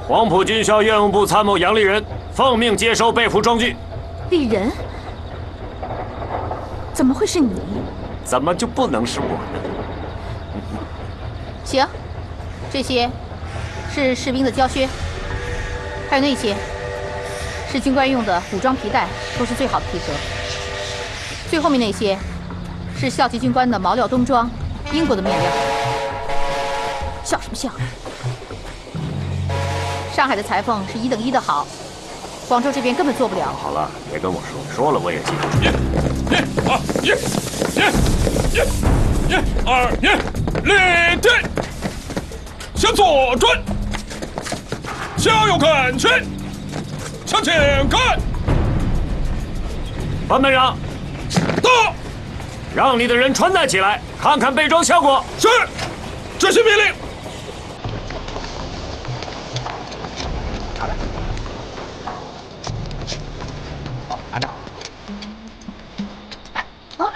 黄埔军校院务部参谋杨立人奉命接收被俘装具。立人？怎么会是你？怎么就不能是我呢？行，这些是士兵的胶靴，还有那些是军官用的武装皮带，都是最好的皮革。最后面那些是校级军官的毛料冬装，英国的面料。笑什么笑？上海的裁缝是1等1的好，广州这边根本做不了。好了，别跟我说，说了我也记不住。立定，向左转，向右看齐，向前看。班班长，到，让你的人穿戴起来，看看备装效果。是，执行命令。班长。啊！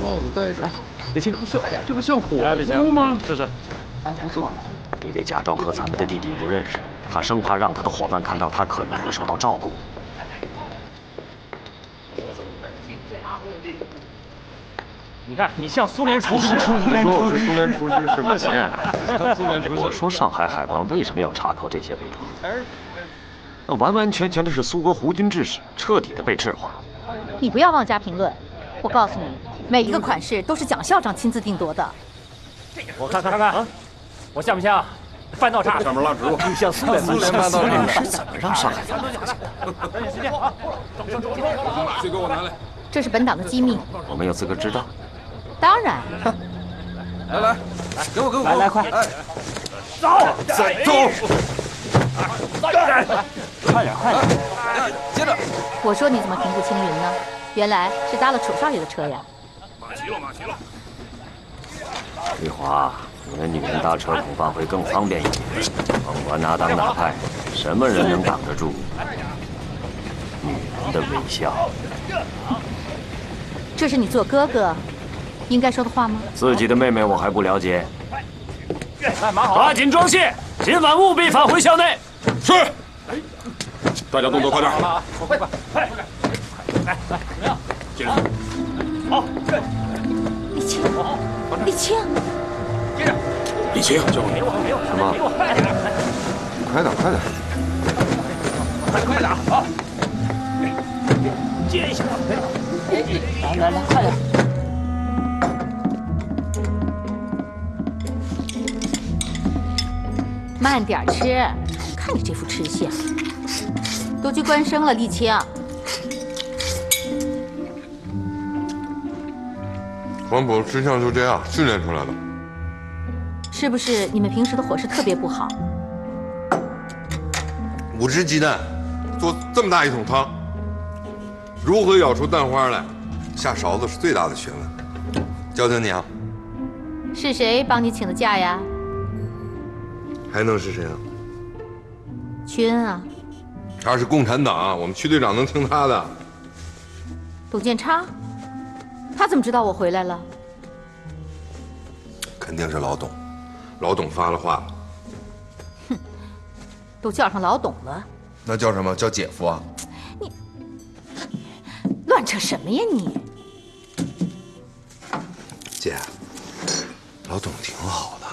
帽子戴着，李青，这不像伙夫吗？这是。不错，你得假装和咱们的弟弟不认识，他生怕让他的伙伴看到他可能会受到照顾。你看，你像苏联厨师。苏联厨师是不是？我说上海海关为什么要查扣这些伪装？那完完全全的是苏国胡军志士彻底的被赤化。你不要妄加评论，我告诉你，每一个款式都是蒋校长亲自定夺的。我看啊，我像不像翻道岔？上面拉直路，你像苏联翻道岔是怎么让上海翻道岔的？抓紧时间，马去给我拿来。这是本党的机密，我们有资格知道。当然。来，给我，来，快！走！快点！接着。我说你怎么平步青云呢？原来是搭了楚少爷的车呀。马齐了。玉华，你们女人搭车恐怕会更方便一点。甭管哪党哪派，什么人能挡得住女人的微笑？这是你做哥哥应该说的话吗？自己的妹妹我还不了解。马好，抓紧装卸，今晚务必返回校内。是。大家动作快点。快！来，怎么样？接着。好，李青，李青，接着。李青，交给你。什么？快点！快点！好。接一下。来，快点！慢点吃，看你这副吃相，都去官升了，李青。黄埔吃相就这样训练出来的。是不是你们平时的伙食特别不好5只鸡蛋，做这么大一桶汤，如何舀出蛋花来？下勺子是最大的学问。教教你啊。是谁帮你请的假呀？还能是谁啊？屈恩啊。他是共产党，我们区队长能听他的？董建昌，他怎么知道我回来了？肯定是老董，老董发了话了。哼，都叫上老董了，那叫什么？叫姐夫啊？你乱扯什么呀你？姐，老董挺好的，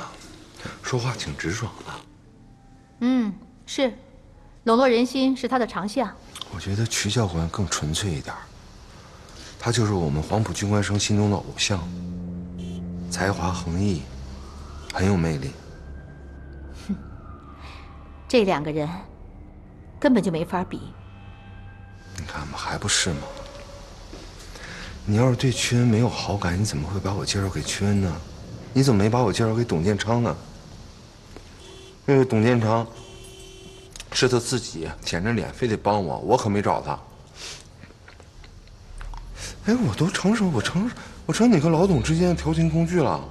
说话挺直爽的。嗯，是，笼络人心是他的长项。我觉得瞿教官更纯粹一点，他就是我们黄埔军官生心中的偶像，才华横溢，很有魅力。哼，这2个人根本就没法比。你看嘛，还不是吗？你要是对屈恩没有好感，你怎么会把我介绍给屈恩呢？你怎么没把我介绍给董建昌呢？那个董建昌是他自己舔着脸非得帮我，我可没找他。哎，我都成你和老董之间的调情工具了。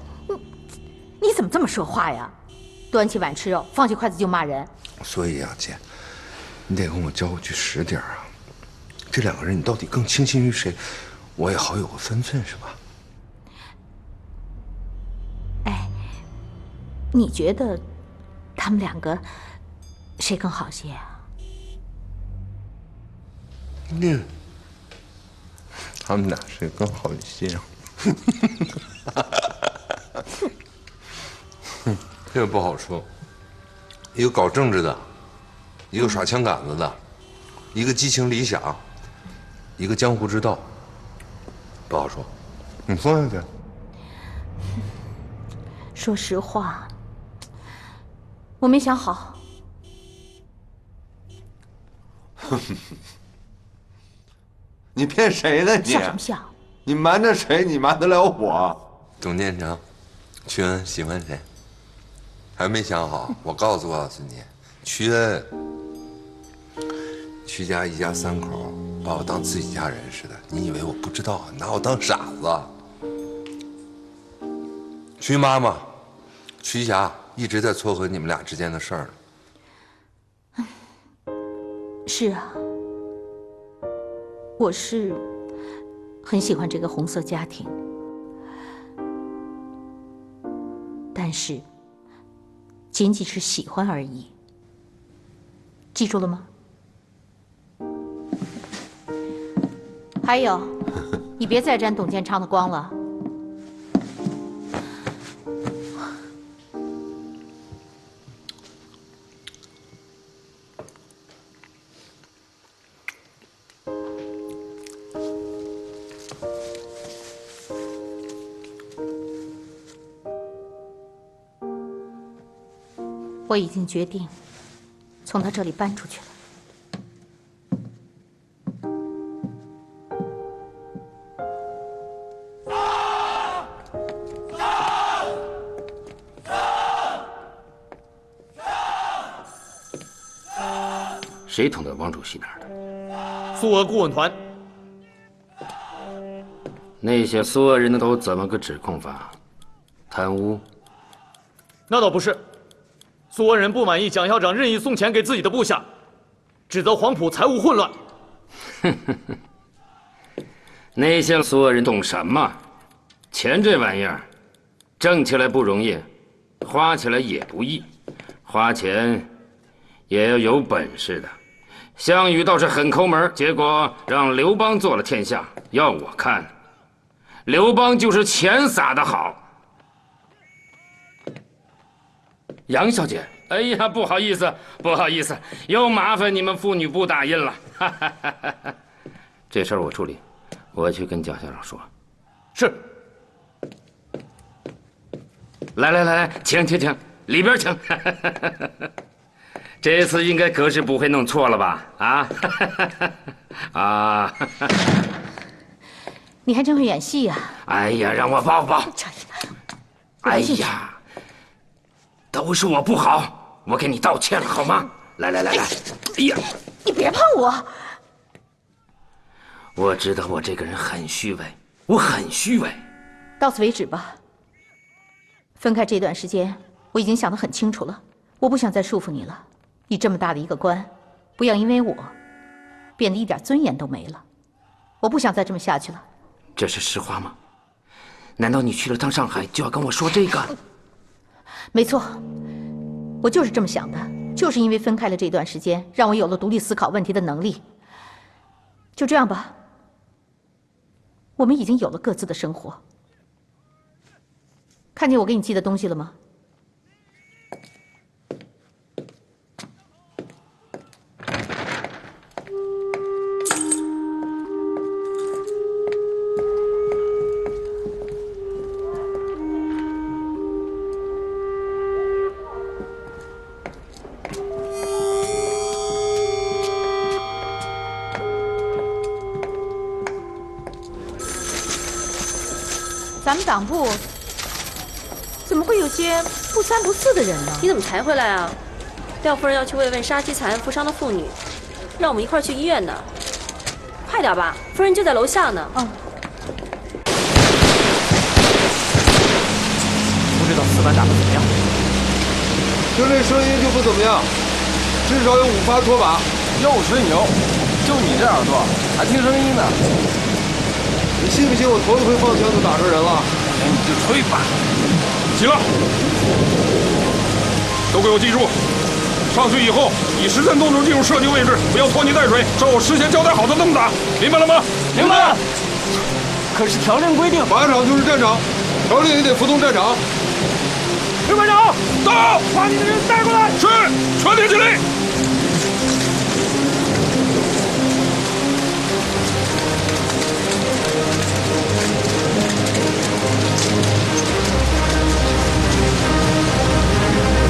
你怎么这么说话呀？端起碗吃肉，放起筷子就骂人。所以啊，姐，你得跟我教我句实底啊。这两个人，你到底更倾心于谁？我也好有个分寸，是吧？哎，你觉得他们两个谁更好些啊？他们俩谁更好一些？这个不好说。一个搞政治的，一个耍枪杆子的，一个激情理想，一个江湖之道，不好说。你说呀，姐？说实话，我没想好。你骗谁呢？你笑什么笑？你瞒着谁？你瞒得了我？董建昌，曲恩喜欢谁？还没想好。我告诉你，曲恩，曲家一家三口把我当自己家人似的。你以为我不知道？拿我当傻子？曲妈妈，曲霞一直在撮合你们俩之间的事儿。是啊。我是很喜欢这个红色家庭，但是仅仅是喜欢而已。记住了吗？还有，你别再沾董建昌的光了。我已经决定从他这里搬出去了。谁捅到汪主席那儿的？苏俄顾问团。那些苏俄人都怎么个指控法？贪污？那倒不是。苏俄人不满意蒋校长任意送钱给自己的部下，指责黄埔财务混乱。那些苏俄人懂什么？钱这玩意儿，挣起来不容易，花起来也不易。花钱也要有本事的。项羽倒是很抠门，结果让刘邦做了天下。要我看，刘邦就是钱撒得好。杨小姐，哎呀，不好意思，不好意思，又麻烦你们妇女部打印了。这事儿我处理，我去跟蒋校长说。是。来，请，里边请。这次应该可是不会弄错了吧？啊，啊！你还真会演戏呀！哎呀，让我抱抱。哎呀！都是我不好，我给你道歉了，好吗？来，哎呀，你别碰我！我知道我这个人很虚伪，我很虚伪。到此为止吧。分开这段时间，我已经想得很清楚了，我不想再束缚你了。你这么大的一个官，不要因为我变得一点尊严都没了。我不想再这么下去了。这是实话吗？难道你去了趟上海就要跟我说这个？没错，我就是这么想的。就是因为分开了这段时间，让我有了独立思考问题的能力。就这样吧，我们已经有了各自的生活。看见我给你寄的东西了吗？咱们党部怎么会有些不三不四的人呢？你怎么才回来啊？廖夫人要去慰问杀鸡惨案负伤的妇女，让我们一块儿去医院呢。快点吧，夫人就在楼下呢。嗯。不知道4班打得怎么样？听这声音就不怎么样，至少有5发拖把。又吹牛，就你这耳朵还听声音呢？你信不信我头一回放枪就打着人了？那你就吹吧。起了，都给我记住，上去以后以实战动作进入射击位置，不要拖泥带水，照我事先交代好的这么打，明白了吗？明白。可是条令规定，靶场就是战场，条令也得服从战场。刘班长，到，把你的人带过来。是，全体起立。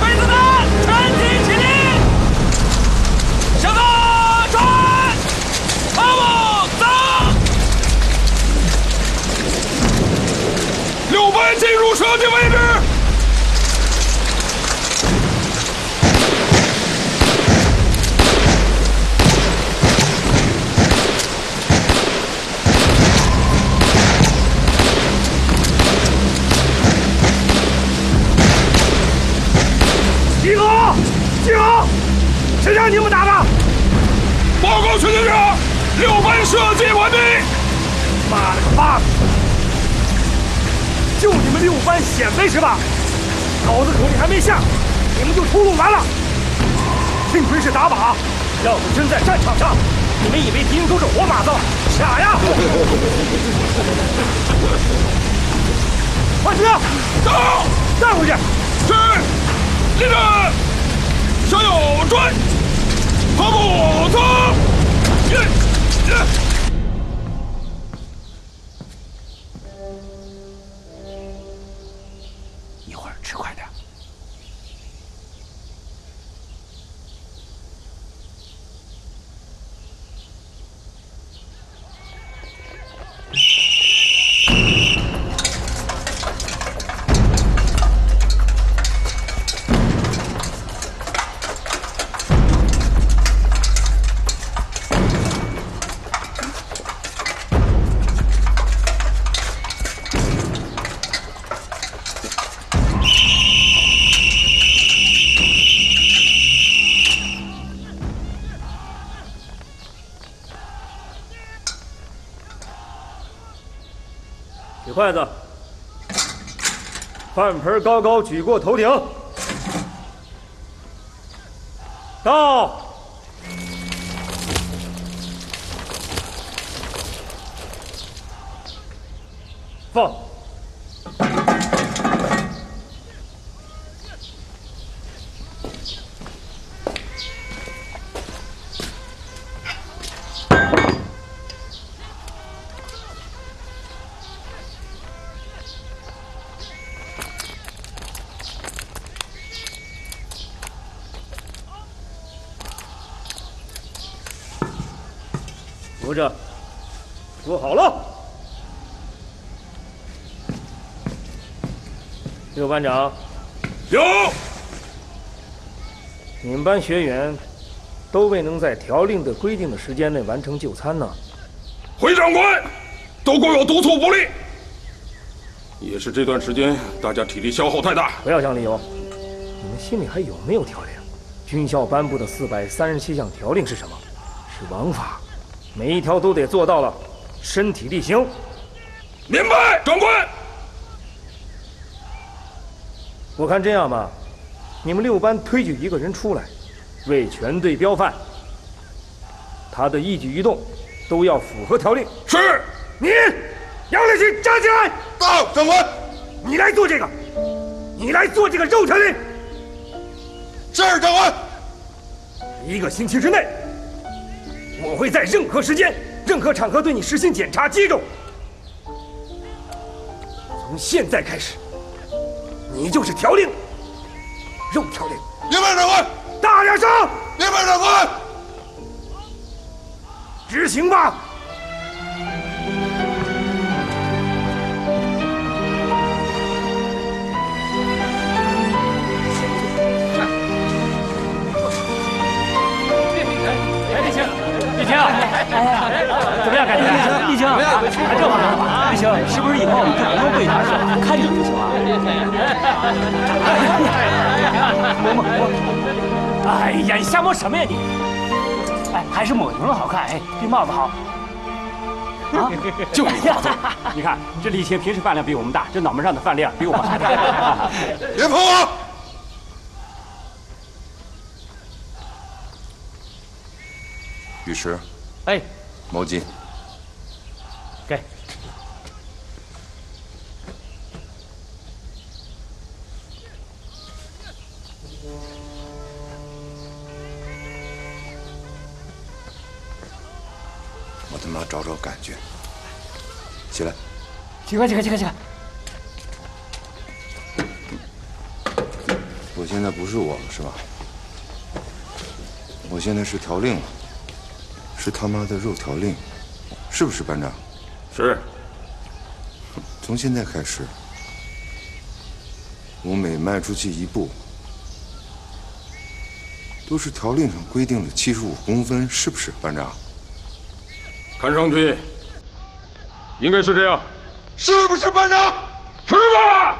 妹子们，全体起立！向左转，2步走。6班进入射击位置。集合！集合！谁让你们打的？报告全军长，6班射击完毕。妈了个巴子！就你们6班显摆是吧？老子口令还没下，你们就出动完了。幸亏是打靶，要是真在战场上，你们以为敌人都是活靶子？傻呀！快去！走！带回去！是。立正，向右转，跑步走。一会儿吃快点。举筷子，饭盆高高举过头顶。到。放。扶着，说好了。6班长，有。你们班学员都未能在条令的规定的时间内完成就餐呢。回长官，都怪我督促不力，也是这段时间大家体力消耗太大。不要讲理由，你们心里还有没有条令？军校颁布的437项条令是什么？是王法。每一条都得做到了，身体力行。明白，长官。我看这样吧，你们6班推举一个人出来，为全队标范。他的一举一动都要符合条令。是。你，杨立新，站起来。到，长官。你来做这个，你来做这个肉条令。是，长官。1个星期之内。我会在任何时间、任何场合对你实行检查，记住。从现在开始，你就是条令，肉条令。明白，长官。大点声。明白，长官。执行吧。怎么样，感觉？丽青，还这么好？丽青，是不是以后就不用背他，看着就行了？摸。哎呀，你瞎摸什么呀你？哎，还是抹匀了好看。哎，这帽子好。啊，就你话多。你看这丽青平时饭量比我们大，这脑门上的饭量比我们还大。别碰我！尉迟，哎，毛巾，给。我他妈找找感觉。起来。起来！我现在不是我了，是吧？我现在是条令了。是他妈的肉条令，是不是班长？是。从现在开始，我每迈出去一步，都是条令上规定的75公分，是不是班长？看上去应该是这样，是不是班长？是吧？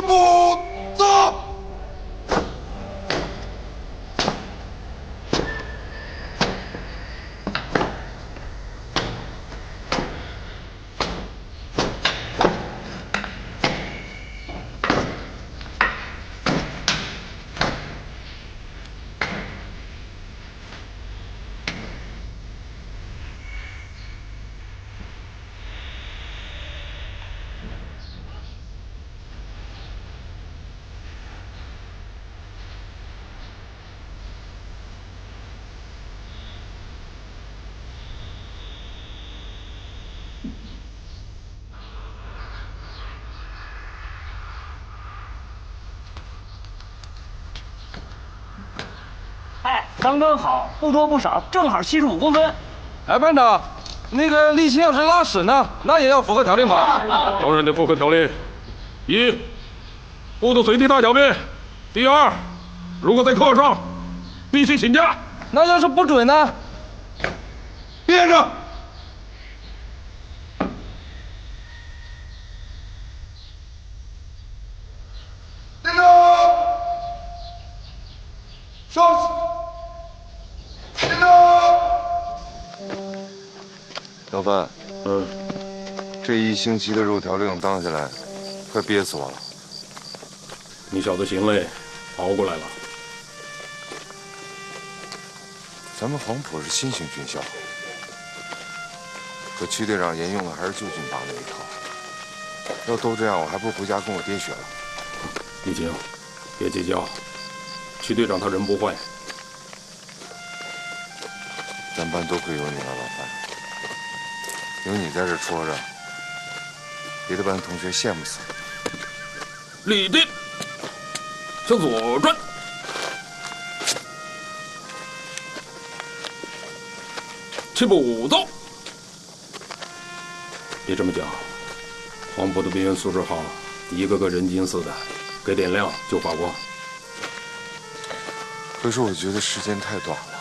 步走。哎，刚刚好，不多不少，正好75公分。哎，班长，那个沥青要是拉屎呢，那也要符合条令吧？当然得符合条令。一，不得随地大小便；第二，如果在课上，必须请假。那要是不准呢？憋着。那个，上。小范，这1星期的肉条令当下来，快憋死我了。你小子行嘞，熬过来了。咱们黄埔是新型军校，可区队长沿用的还是旧军阀那一套。要都这样，我还不如回家跟我爹学了。李青，别计较，区队长他人不坏。咱班多亏有你了，老范。有你在这戳着，别的班同学羡慕死了。立定，向左转，齐步走。别这么讲，黄埔的兵员素质好，一个个人精似的，给点亮就发光。可是我觉得时间太短了，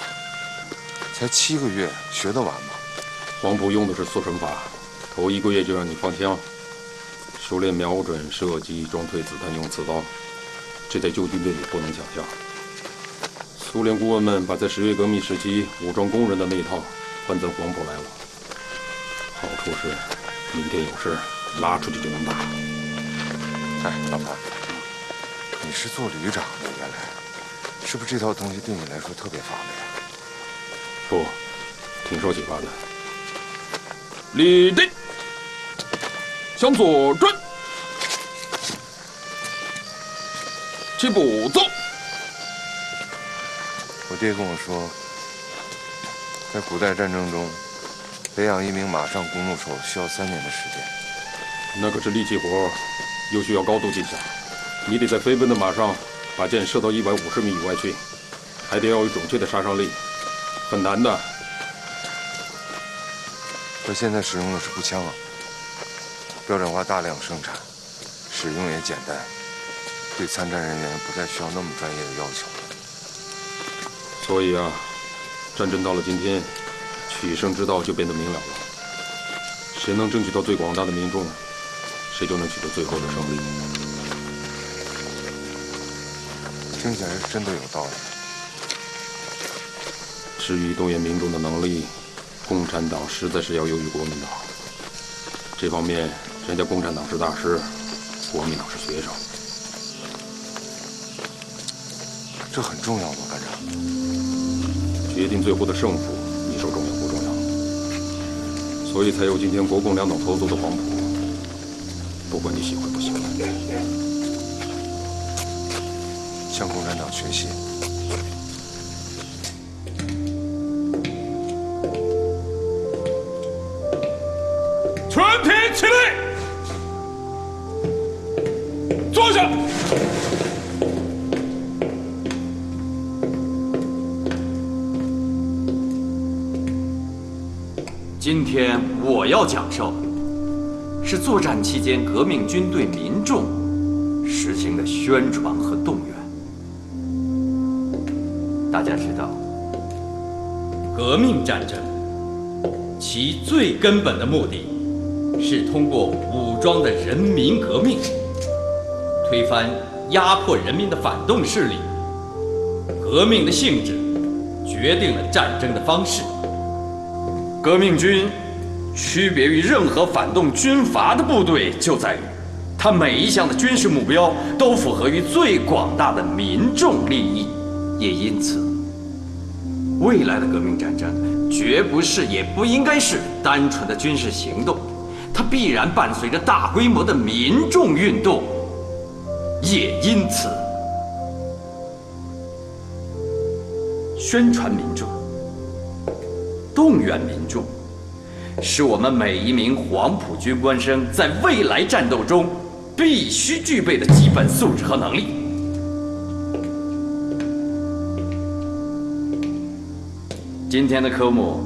才7个月，学得完吗？黄埔用的是速成法，头1个月就让你放枪，熟练瞄准、射击、装退子弹用刺刀，这在旧军队里不能想象。苏联顾问们把在10月革命时期武装工人的那一套换赠黄埔来了，好处是明天有事拉出去就能打。哎，老范，你是做旅长的，原来是不是这套东西对你来说特别方便？不，挺受启发的。立定，向左转，齐步走。我爹跟我说，在古代战争中，培养一名马上弓弩手需要3年的时间。那可是力气活，又需要高度技巧。你得在飞奔的马上把箭射到150米以外去，还得要有准确的杀伤力，很难的。可现在使用的是步枪啊。标准化大量生产，使用也简单，对参战人员不再需要那么专业的要求。所以啊，战争到了今天，取胜之道就变得明了了。谁能争取到最广大的民众，谁就能取得最后的胜利。听起来是真的有道理。至于动员民众的能力，共产党实在是要优于国民党。这方面，人家共产党是大师，国民党是学生。这很重要吗，班长？决定最后的胜负，你说重要不重要？所以才有今天国共两党合作的黄埔。不管你喜欢不喜欢，向共产党学习。全体起立，坐下。今天我要讲授的是作战期间革命军对民众实行的宣传和动员。大家知道，革命战争其最根本的目的是通过武装的人民革命，推翻压迫人民的反动势力。革命的性质决定了战争的方式。革命军区别于任何反动军阀的部队，就在于它每一项的军事目标都符合于最广大的民众利益。也因此，未来的革命战争绝不是，也不应该是单纯的军事行动，它必然伴随着大规模的民众运动。也因此，宣传民众、动员民众，是我们每一名黄埔军官生在未来战斗中必须具备的基本素质和能力。今天的科目，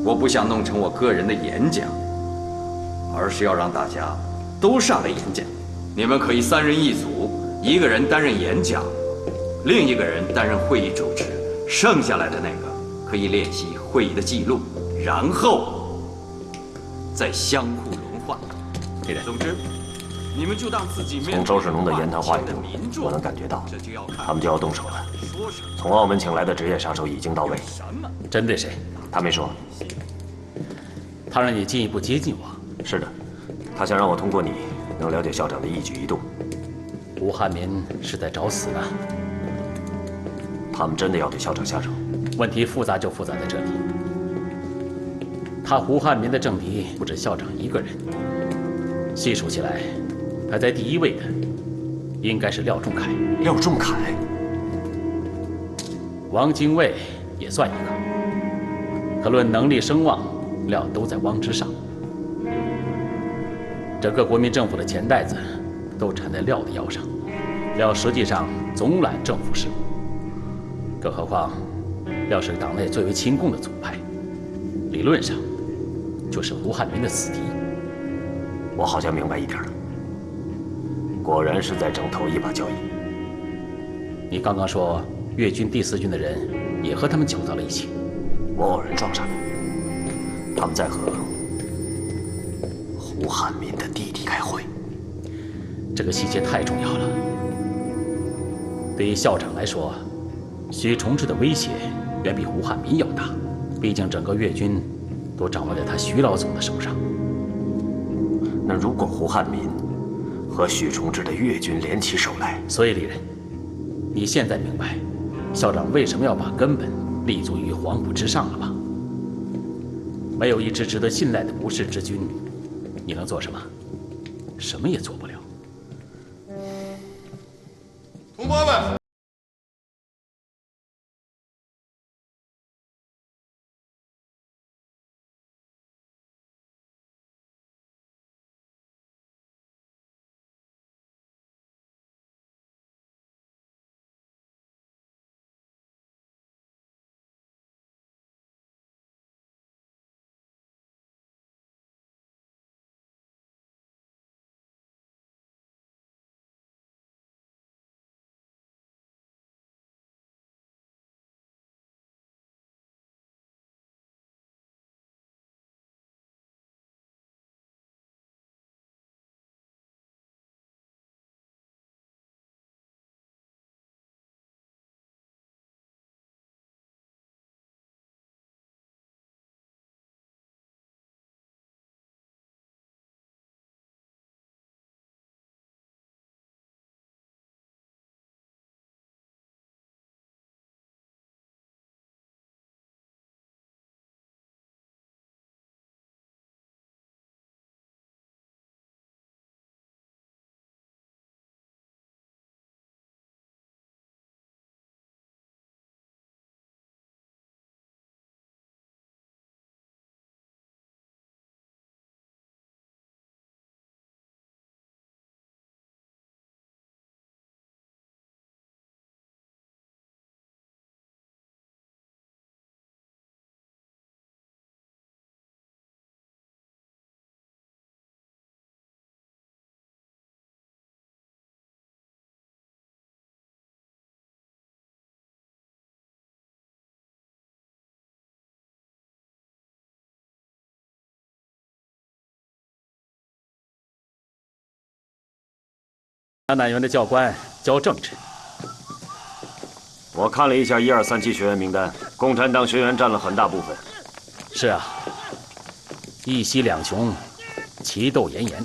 我不想弄成我个人的演讲，而是要让大家都上来演讲。你们可以3人一组，一个人担任演讲，另一个人担任会议主持，剩下来的那个可以练习会议的记录，然后再相互轮换。总之，你们就当自己面对从周世农的言谈话语中，我能感觉到他们就要动手了。从澳门请来的职业杀手已经到位。针对谁？他没说。他让你进一步接近我。是的，他想让我通过你能了解校长的一举一动。吴汉民是在找死呢。他们真的要对校长下手？问题复杂就复杂在这里。他胡汉民的政敌不止校长一个人，细数起来，排在第1位的应该是廖仲恺。廖仲恺，汪精卫也算一个。可论能力声望，廖都在汪之上。整个国民政府的钱袋子都缠在廖的腰上，廖实际上总揽政府事务。更何况，廖是党内最为亲共的左派，理论上就是胡汉民的死敌。我好像明白一点了，果然是在争头一把交椅。你刚刚说粤军第4军的人也和他们搅到了一起。我偶然撞上了，他们在和胡汉民的弟弟开会。这个细节太重要了。对于校长来说，许崇智的威胁远比胡汉民要大，毕竟整个粤军都掌握在他徐老总的手上。那如果胡汉民和许崇智的粤军联起手来，所以李仁，你现在明白校长为什么要把根本立足于黄埔之上了吧？没有一支值得信赖的不世之军，你能做什么？什么也做不了。同胞们。南园的教官教政治。我看了一下1237学员名单，共产党学员占了很大部分。是啊，一西两雄，棋斗炎炎。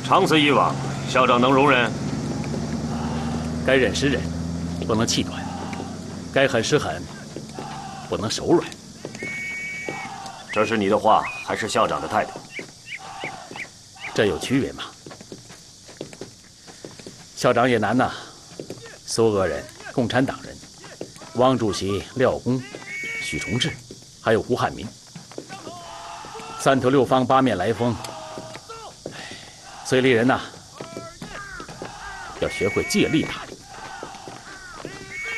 长此以往，校长能容忍？该忍时忍，不能气短；该狠时狠，不能手软。这是你的话，还是校长的态度？这有区别吗？校长也难呐，苏俄人、共产党人、汪主席、廖公、许崇智，还有胡汉民，三头六方，八面来风。所以猎人呐，要学会借力打力。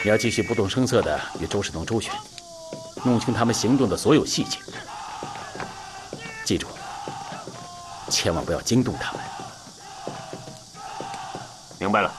你要继续不动声色地与周世东、周旋，弄清他们行动的所有细节。记住，千万不要惊动他们。明白了。